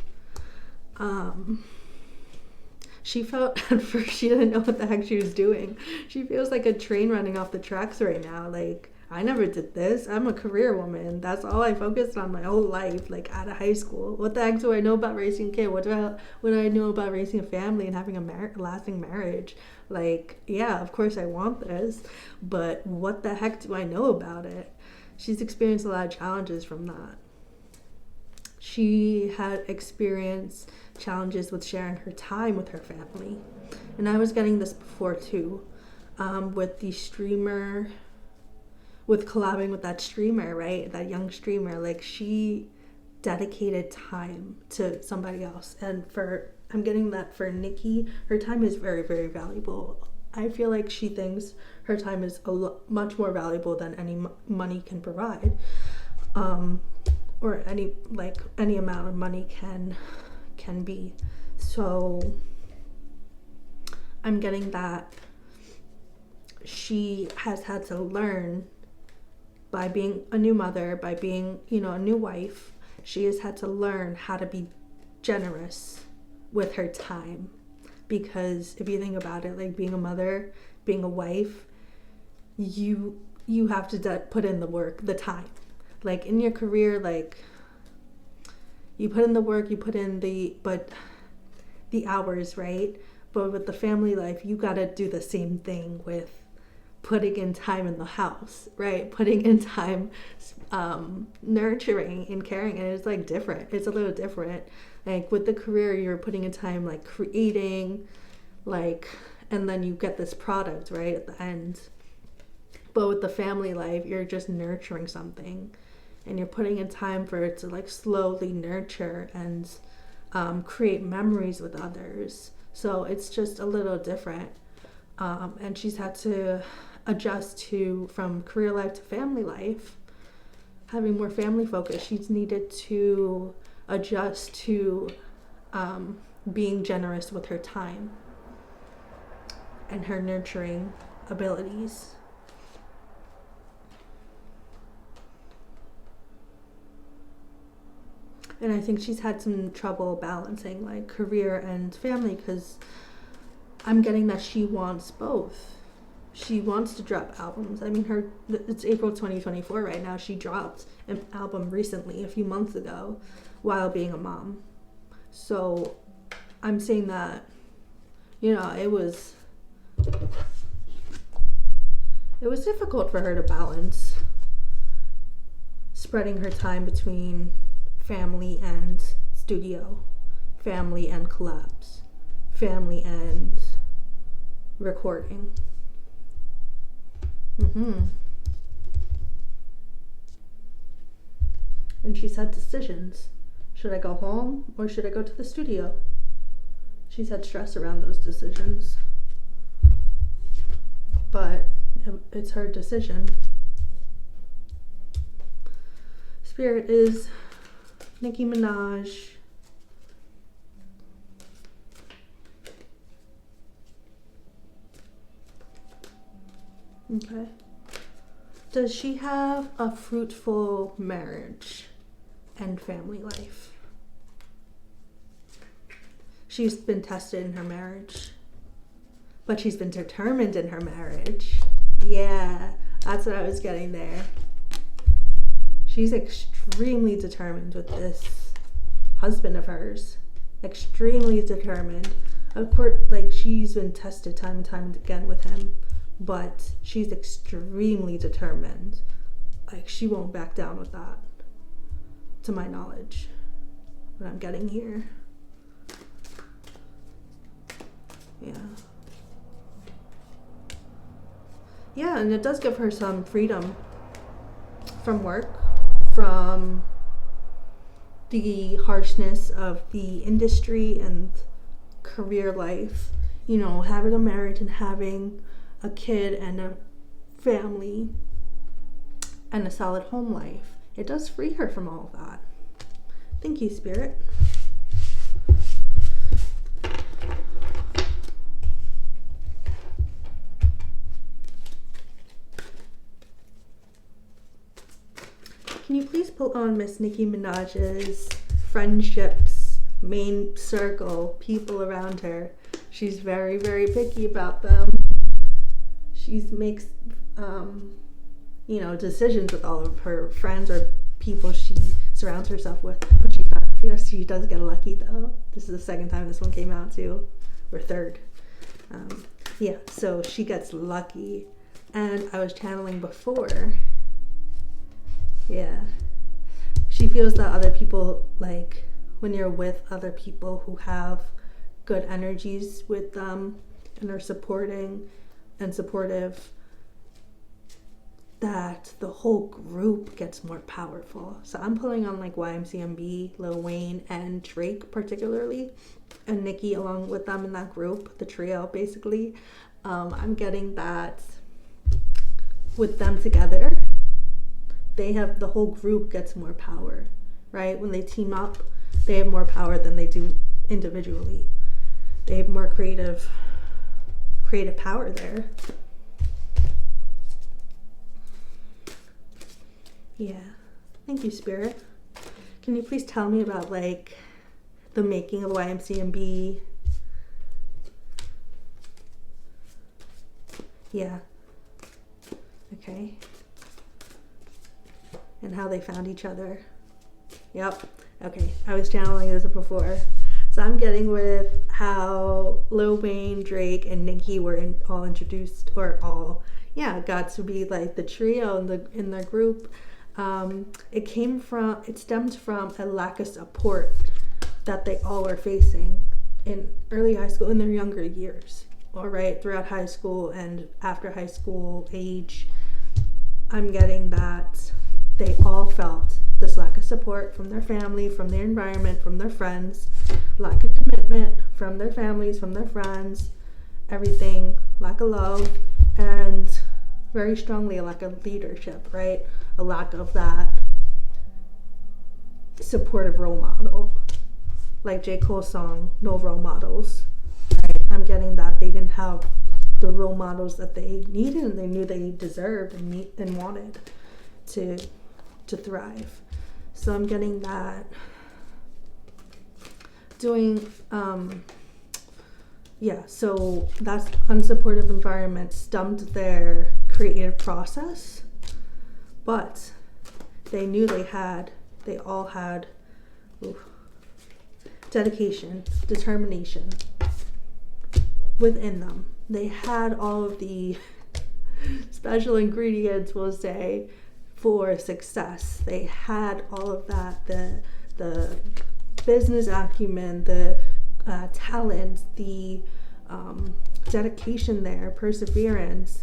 She felt at first she didn't know what the heck she was doing. She feels like a train running off the tracks right now. Like, I never did this. I'm a career woman. That's all I focused on my whole life, like out of high school. What the heck do I know about raising a kid? What do I know about raising a family and having a lasting marriage? Like, yeah, of course I want this, but what the heck do I know about it? She's experienced a lot of challenges from that. She had experienced challenges with sharing her time with her family. And I was getting this before too, with the streamer, with collabing with that streamer, right? That young streamer, like she dedicated time to somebody else. And for I'm getting that for Nicki, her time is very, very valuable. I feel like she thinks her time is much more valuable than any money can provide, or any amount of money can be. So I'm getting that she has had to learn by being a new mother, by being, a new wife. She has had to learn how to be generous with her time, because if you think about it, like being a mother, being a wife, you have to put in the work, the time. Like in your career, like you put in the work, you put in the hours, right? But with the family life, you gotta do the same thing with putting in time in the house, right? Putting in time nurturing and caring, and it's like different. It's a little different. Like with the career, you're putting in time like creating, and then you get this product, right, at the end. But with the family life, you're just nurturing something, and you're putting in time for it to like slowly nurture and create memories with others. So it's just a little different. And she's had to adjust from career life to family life, having more family focus. She's needed to adjust to being generous with her time and her nurturing abilities. And I think she's had some trouble balancing like career and family, because I'm getting that she wants both. She wants to drop albums. I mean, it's April 2024 right now. She dropped an album recently, a few months ago, while being a mom. So I'm saying that, it was difficult for her to balance spreading her time between family and studio, family and collabs, family and recording. And she's had decisions. Should I go home or should I go to the studio? She's had stress around those decisions. But it's her decision. Spirit is Nicki Minaj. Okay. Does she have a fruitful marriage and family life? She's been tested in her marriage, but she's been determined in her marriage. Yeah, that's what I was getting there. She's extremely determined with this husband of hers. Extremely determined. Of course, she's been tested time and time again with him, but she's extremely determined. She won't back down with that, to my knowledge. What I'm getting here. Yeah, and it does give her some freedom from work, from the harshness of the industry and career life. Having a marriage and having a kid and a family and a solid home life. It does free her from all of that. Thank you, Spirit. Can you please pull on Miss Nicki Minaj's friendships, main circle, people around her? She's very, very picky about them. She makes, decisions with all of her friends or people she surrounds herself with. But she feels she does get lucky, though. This is the second time this one came out, too. Or third. So she gets lucky. And I was channeling before. Yeah. She feels that other people, when you're with other people who have good energies with them and are supporting and supportive, that the whole group gets more powerful. So I'm pulling on like YMCMB, Lil Wayne, and Drake particularly, and Nicki along with them in that group, the trio basically. I'm getting that with them together, the whole group gets more power, right? When they team up, they have more power than they do individually. They have more creative power there. Yeah. Thank you, Spirit. Can you please tell me about like the making of YMCMB? Yeah. Okay. And how they found each other. Yep. Okay. I was channeling this before. So I'm getting with how Lil Wayne, Drake, and Nicki were all introduced, or all, got to be like the trio in the group. It stemmed from a lack of support that they all were facing in early high school, in their younger years, all right, throughout high school and after high school age. I'm getting that they all felt this lack of support from their family, from their environment, from their friends, lack of commitment from their families, from their friends, everything, lack of love, and very strongly a lack of leadership, right? A lack of that supportive role model. Like J. Cole's song, No Role Models, right? I'm getting that they didn't have the role models that they needed and they knew they deserved and wanted to thrive. So I'm getting that so that's unsupportive environment stumped their creative process, but they knew they all had dedication, determination within them. They had all of the special ingredients, we'll say, for success. They had all of that, the business acumen, the talent, the dedication there, perseverance.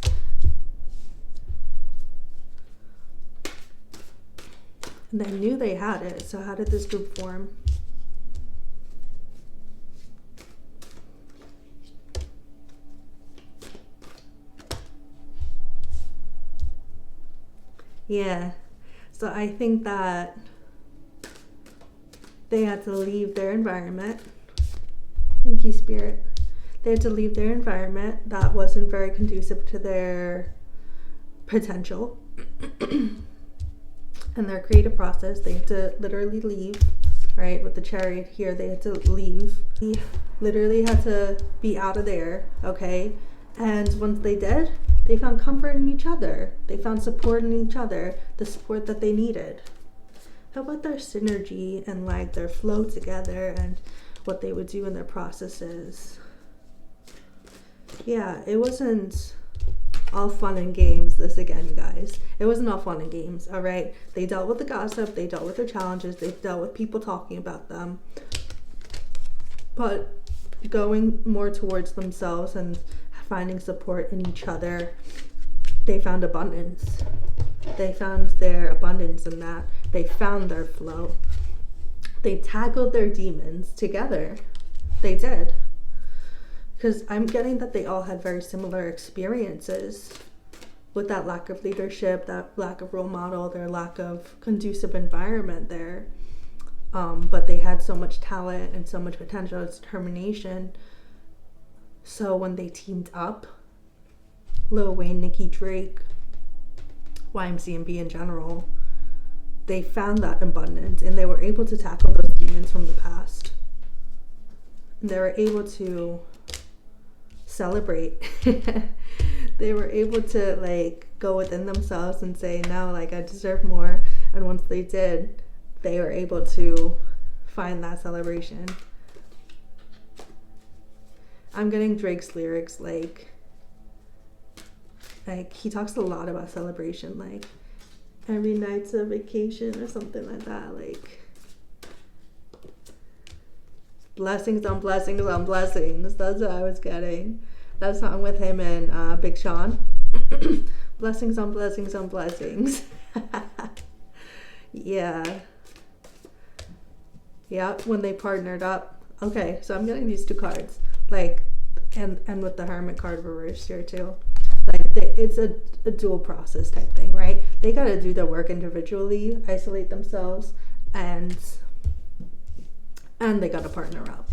And they knew they had it. So how did this group form? Yeah. So I think that they had to leave their environment. Thank you, Spirit. They had to leave their environment that wasn't very conducive to their potential and their creative process. They had to literally leave, right? With the chariot here, they had to leave. They literally had to be out of there, okay? And once they did, they found comfort in each other. They found support in each other, the support that they needed. How about their synergy and like their flow together and what they would do in their processes? Yeah, it wasn't all fun and games, this again, you guys. It wasn't all fun and games, all right? They dealt with the gossip, they dealt with their challenges, they dealt with people talking about them. But going more towards themselves and finding support in each other, they found abundance. They found their abundance in that. They found their flow. They tackled their demons together. They did. Because I'm getting that they all had very similar experiences with that lack of leadership, that lack of role model, their lack of conducive environment there. But they had so much talent and so much potential and determination. So when they teamed up, Lil Wayne, Nicki, Drake, YMCMB in general, they found that abundance and they were able to tackle those demons from the past. And they were able to celebrate. They were able to like go within themselves and say, no, like I deserve more. And once they did, they were able to find that celebration. I'm getting Drake's lyrics like he talks a lot about celebration, like every night's a vacation or something like that, like blessings on blessings on blessings. That's what I was getting. That song with him and Big Sean. Blessings on blessings on blessings. Yeah. Yeah, when they partnered up. Okay, so I'm getting these two cards. Like, and with the Hermit card reversed here too. Like, it's a dual process type thing, right? They gotta do their work individually, isolate themselves, and they gotta partner up.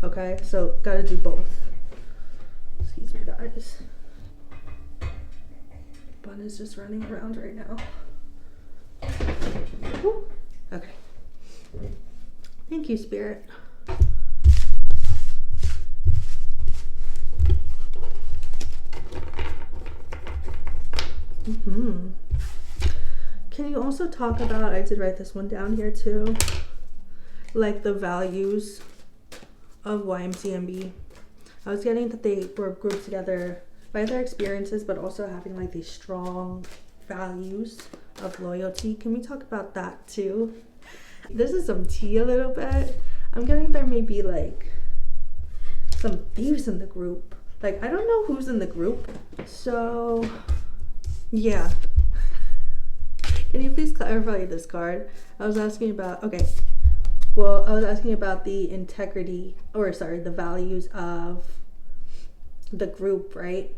Okay, so gotta do both. Excuse me, guys. Bun is just running around right now. Woo. Okay. Thank you, Spirit. Can you also talk about, I did write this one down here too, like the values of YMCMB. I was getting that they were grouped together by their experiences, but also having like these strong values of loyalty. Can we talk about that too? This is some tea a little bit. I'm getting there may be like some thieves in the group. Like, I don't know who's in the group. So, yeah. Can you please clarify this card? I was asking about, okay. Well, I was asking about the integrity, or sorry, the values of the group, right?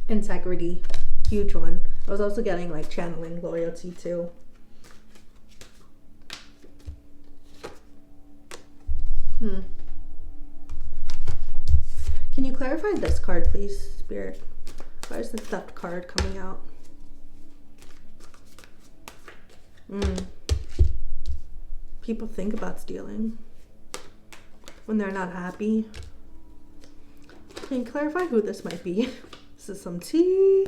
Integrity, huge one. I was also getting like channeling loyalty too. Can you clarify this card, please, Spirit? Why is the theft card coming out? People think about stealing when they're not happy. Can you clarify who this might be? This is some tea.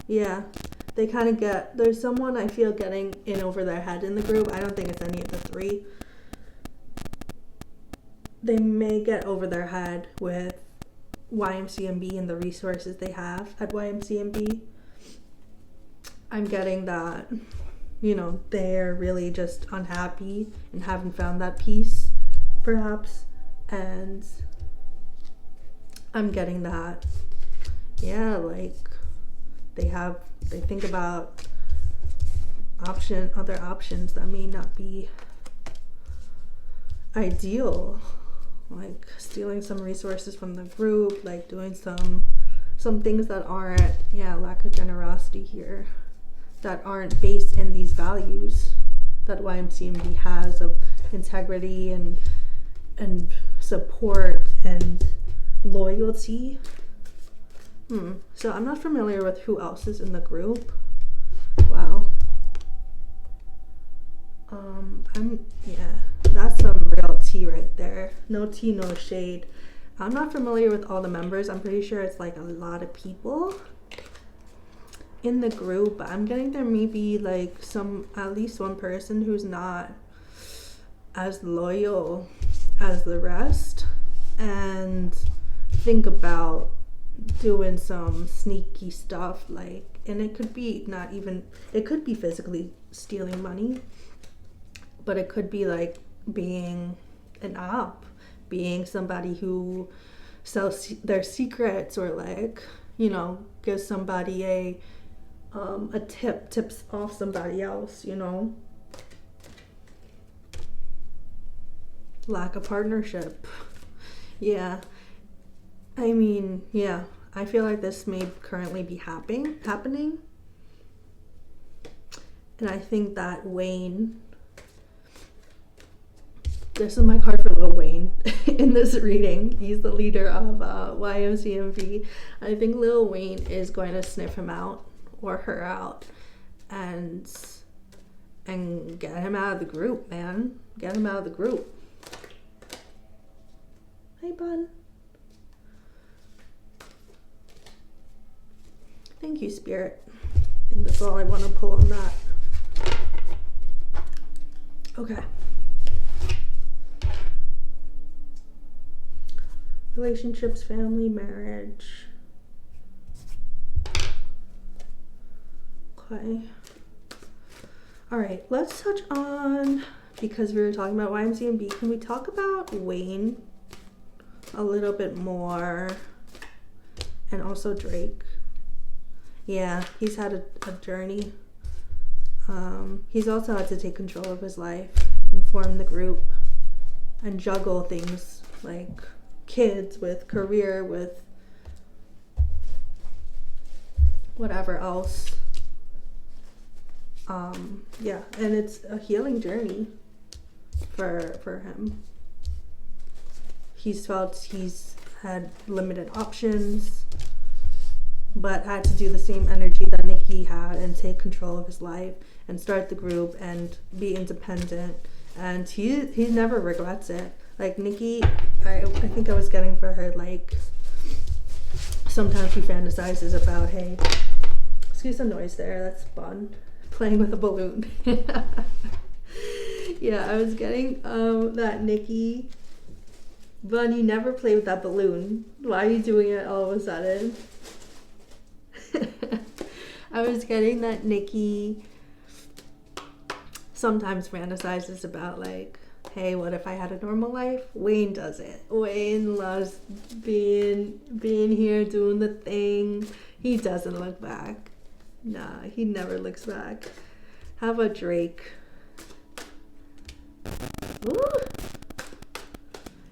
Yeah, they kind of get, there's someone I feel getting in over their head in the group. I don't think it's any of the three. They may get over their head with YMCMB and the resources they have at YMCMB. I'm getting that, you know, they're really just unhappy and haven't found that peace, perhaps. And I'm getting that, yeah, like they think about other options that may not be ideal, like stealing some resources from the group, like doing some things that aren't, yeah, lack of generosity here, that aren't based in these values that YMCMB has of integrity and support and loyalty. So I'm not familiar with who else is in the group. Wow. Yeah, that's some real tea right there. No tea, no shade. I'm not familiar with all the members. I'm pretty sure it's like a lot of people in the group, but I'm getting there may be like at least one person who's not as loyal as the rest and think about doing some sneaky stuff, like, and it could be it could be physically stealing money, but it could be like being an op, being somebody who sells their secrets, or like, you know, gives somebody a tips off somebody else, you know. Lack of partnership. Yeah, I mean, yeah, I feel like this may currently be happening. And I think that Wayne, this is my card for Lil Wayne in this reading. He's the leader of YMCMB. I think Lil Wayne is going to sniff him out or her out and get him out of the group, man. Get him out of the group. Hey, bud. Thank you, Spirit. I think that's all I want to pull on that. Okay. Relationships, family, marriage. Okay. All right, let's touch on, because we were talking about YMCMB, can we talk about Wayne a little bit more, and also Drake? Yeah, he's had a journey. He's also had to take control of his life and form the group and juggle things like kids with career, with whatever else. Yeah, and it's a healing journey for him. He's felt he's had limited options, but had to do the same energy that Nicki had and take control of his life and start the group and be independent. And he never regrets it. Like Nicki, I think I was getting for her, like, sometimes she fantasizes about, hey, excuse the noise there, that's fun, playing with a balloon. Yeah, I was getting that Nicki, Bun, you never play with that balloon. Why are you doing it all of a sudden? I was getting that Nicki sometimes fantasizes about, like, hey, what if I had a normal life? Wayne does it. Wayne loves being here, doing the thing. He doesn't look back. Nah, he never looks back. How about Drake? Ooh.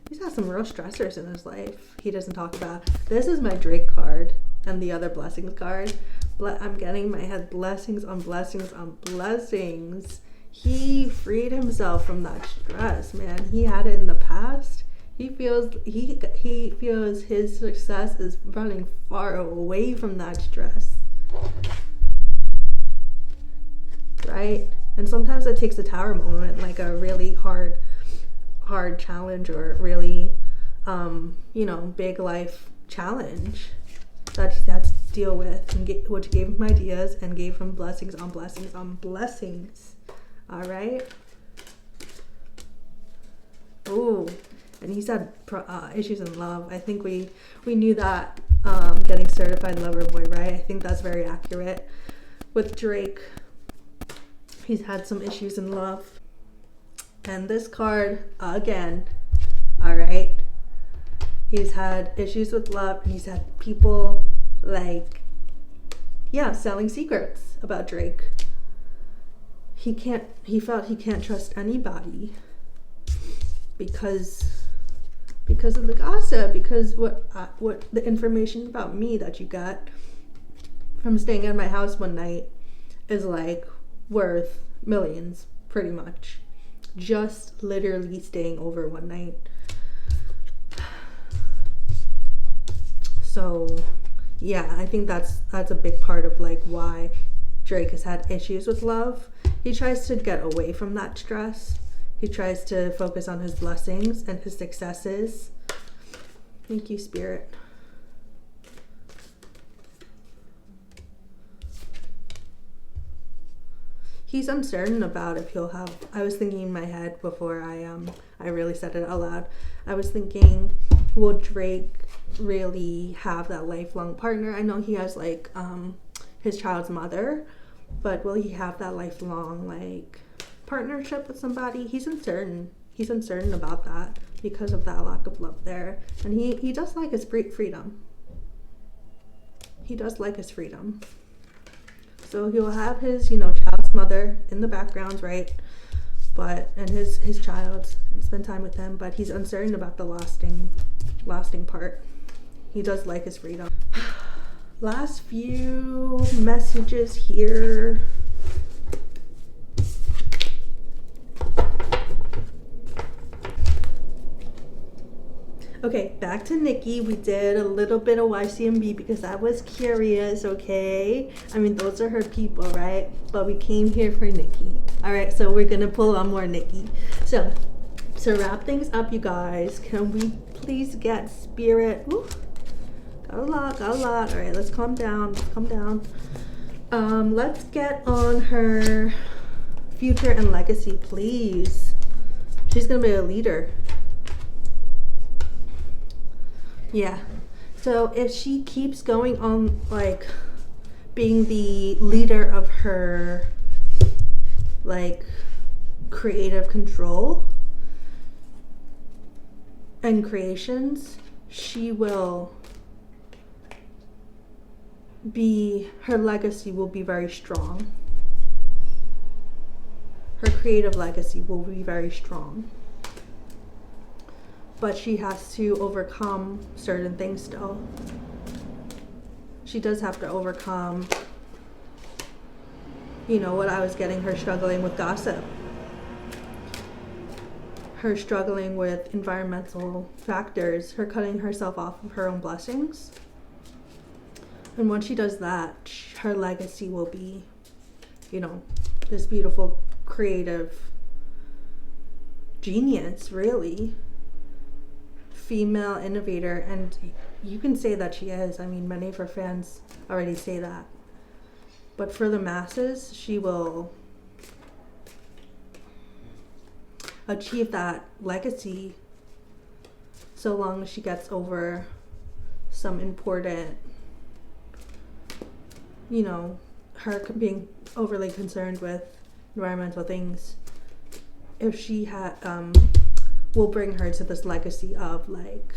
He's got some real stressors in his life he doesn't talk about. This is my Drake card and the other blessings card. I'm getting in my head blessings on blessings on blessings. He freed himself from that stress, man. He had it in the past. He feels his success is running far away from that stress. Right? And sometimes it takes a tower moment, like a really hard challenge or really big life challenge that he had to deal with, and which gave him ideas and gave him blessings on blessings on blessings. All right. Ooh, and he's had issues in love. I think we knew that getting certified lover boy, right? I think that's very accurate. With Drake, he's had some issues in love. And this card, again, all right, he's had issues with love, and he's had people, like, yeah, selling secrets about Drake. He felt he can't trust anybody because of the gossip, because what the information about me that you got from staying at my house one night is, like, worth millions, pretty much. Just literally staying over one night. So yeah, I think that's a big part of, like, why Drake has had issues with love. He tries to get away from that stress. He tries to focus on his blessings and his successes. Thank you, Spirit. He's uncertain about if he'll have, I was thinking in my head before I really said it out loud. I was thinking, will Drake really have that lifelong partner? I know he has, like, his child's mother, but will he have that lifelong, like, partnership with somebody? He's uncertain. He's uncertain about that because of that lack of love there. And he does like his freedom. He does like his freedom. So he'll have his, child's mother in the background, right? And his child, and spend time with them, but he's uncertain about the lasting part. He does like his freedom. Last few messages here. Okay, back to Nicki. We did a little bit of YCMB because I was curious, okay? I mean, those are her people, right? But we came here for Nicki. All right, so we're going to pull on more Nicki. So, to wrap things up, you guys, can we please get Spirit? Ooh, got a lot. All right, let's calm down. Let's get on her future and legacy, please. She's going to be a leader. Yeah, so if she keeps going on, like, being the leader of her, like, creative control and creations, she will her legacy will be very strong. Her creative legacy will be very strong. But she has to overcome certain things still. She does have to overcome, what I was getting, her struggling with gossip. Her struggling with environmental factors, her cutting herself off of her own blessings. And once she does that, her legacy will be, this beautiful, creative genius, really. Female innovator. And you can say that she is. I mean, many of her fans already say that. But for the masses, she will achieve that legacy so long as she gets over some important, her being overly concerned with environmental things. If she will bring her to this legacy of like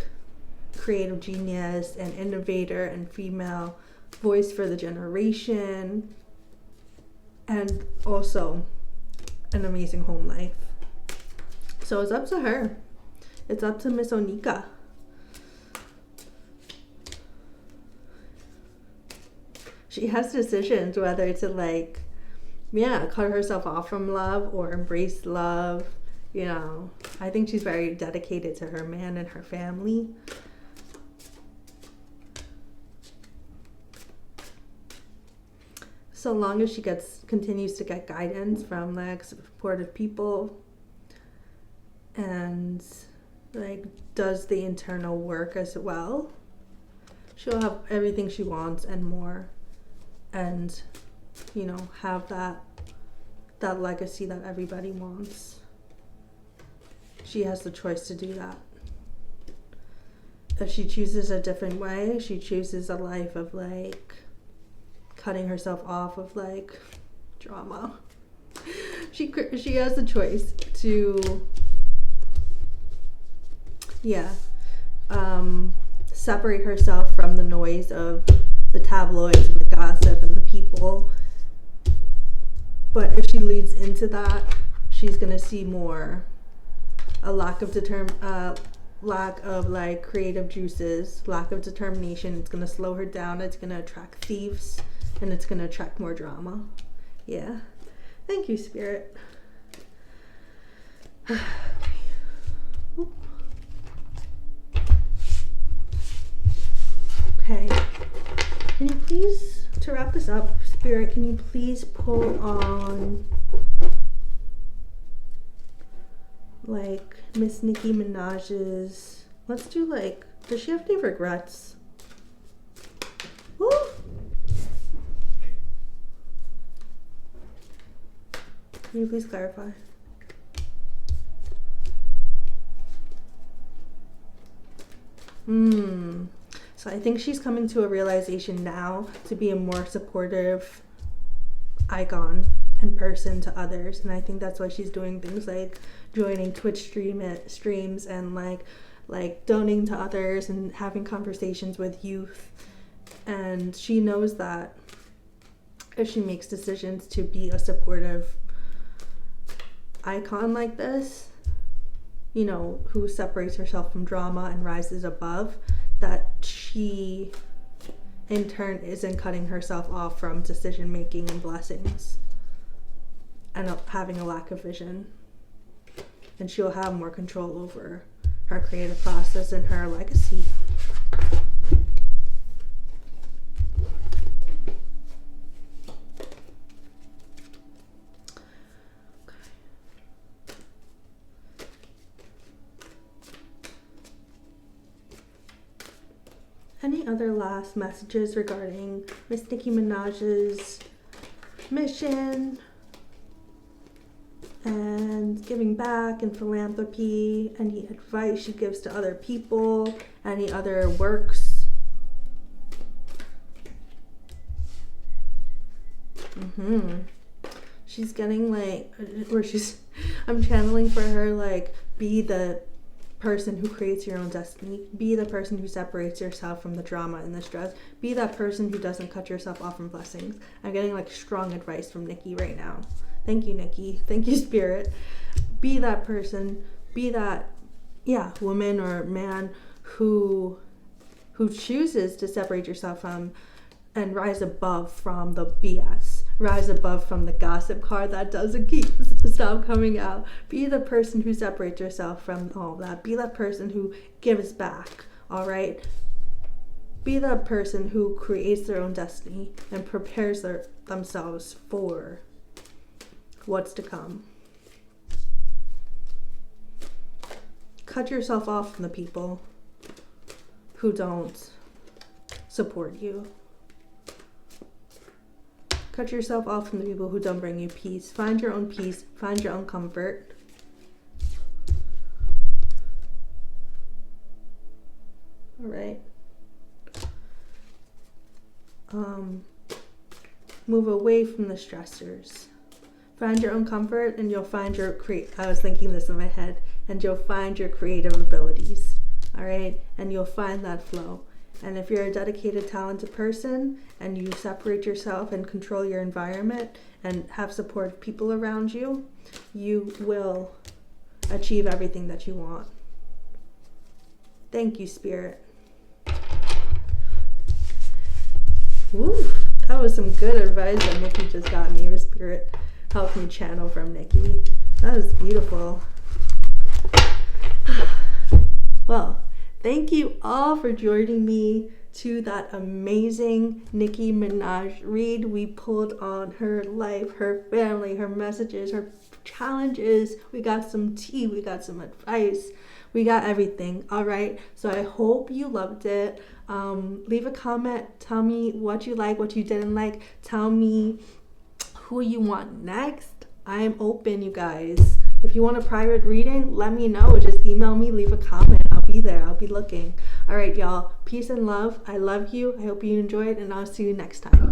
creative genius and innovator and female voice for the generation, and also an amazing home life. So it's up to her. It's up to Miss Onika. She has decisions whether to cut herself off from love or embrace love. I think she's very dedicated to her man and her family. So long as she continues to get guidance from supportive people and does the internal work as well, she'll have everything she wants and more, and have that legacy that everybody wants. She has the choice to do that. If she chooses a different way, she chooses a life of cutting herself off of drama. She has the choice to separate herself from the noise of the tabloids and the gossip and the people. But if she leads into that, she's gonna see more a lack of creative juices, lack of determination. It's gonna slow her down. It's gonna attract thieves, and it's gonna attract more drama. Yeah. Thank you, Spirit. Okay. Can you please, to wrap this up, Spirit, can you please pull on Miss Nicki Minaj's, let's do does she have any regrets? Woo! Can you please clarify? So I think she's coming to a realization now to be a more supportive icon and person to others, and I think that's why she's doing things like joining Twitch streams and donating to others and having conversations with youth. And she knows that if she makes decisions to be a supportive icon like this, who separates herself from drama and rises above, that she in turn isn't cutting herself off from decision making and blessings and having a lack of vision. And she'll have more control over her creative process and her legacy. Any other last messages regarding Miss Nicki Minaj's mission and giving back and philanthropy? Any advice she gives to other people? Any other works? She's getting I'm channeling for her be the person who creates your own destiny. Be the person who separates yourself from the drama and the stress. Be that person who doesn't cut yourself off from blessings. I'm getting like strong advice from Nicki right now. Thank you, Nicki. Thank you, Spirit. Be that person. Be that, woman or man who chooses to separate yourself from and rise above from the BS. Rise above from the gossip card that doesn't stop coming out. Be the person who separates yourself from all that. Be that person who gives back, all right? Be that person who creates their own destiny and prepares themselves for what's to come. Cut yourself off from the people who don't support you. Cut yourself off from the people who don't bring you peace. Find your own peace. Find your own comfort. All right. Move away from the stressors. Find your own comfort and you'll find your I was thinking this in my head. And you'll find your creative abilities. All right? And you'll find that flow. And if you're a dedicated, talented person and you separate yourself and control your environment and have supportive people around you, you will achieve everything that you want. Thank you, Spirit. Woo, that was some good advice that Nicki just got me, or Spirit helped me channel from Nicki. That was beautiful. Well, thank you all for joining me to that amazing Nicki Minaj read. We pulled on her life, her family, her messages, her challenges. We got some tea, we got some advice, we got everything. All right, so I hope you loved it. Leave a comment, tell me what you like, what you didn't like, tell me who you want next. I am open, you guys. If you want a private reading, let me know. Just email me, leave a comment. I'll be there. I'll be looking. All right, y'all. Peace and love. I love you. I hope you enjoyed, and I'll see you next time.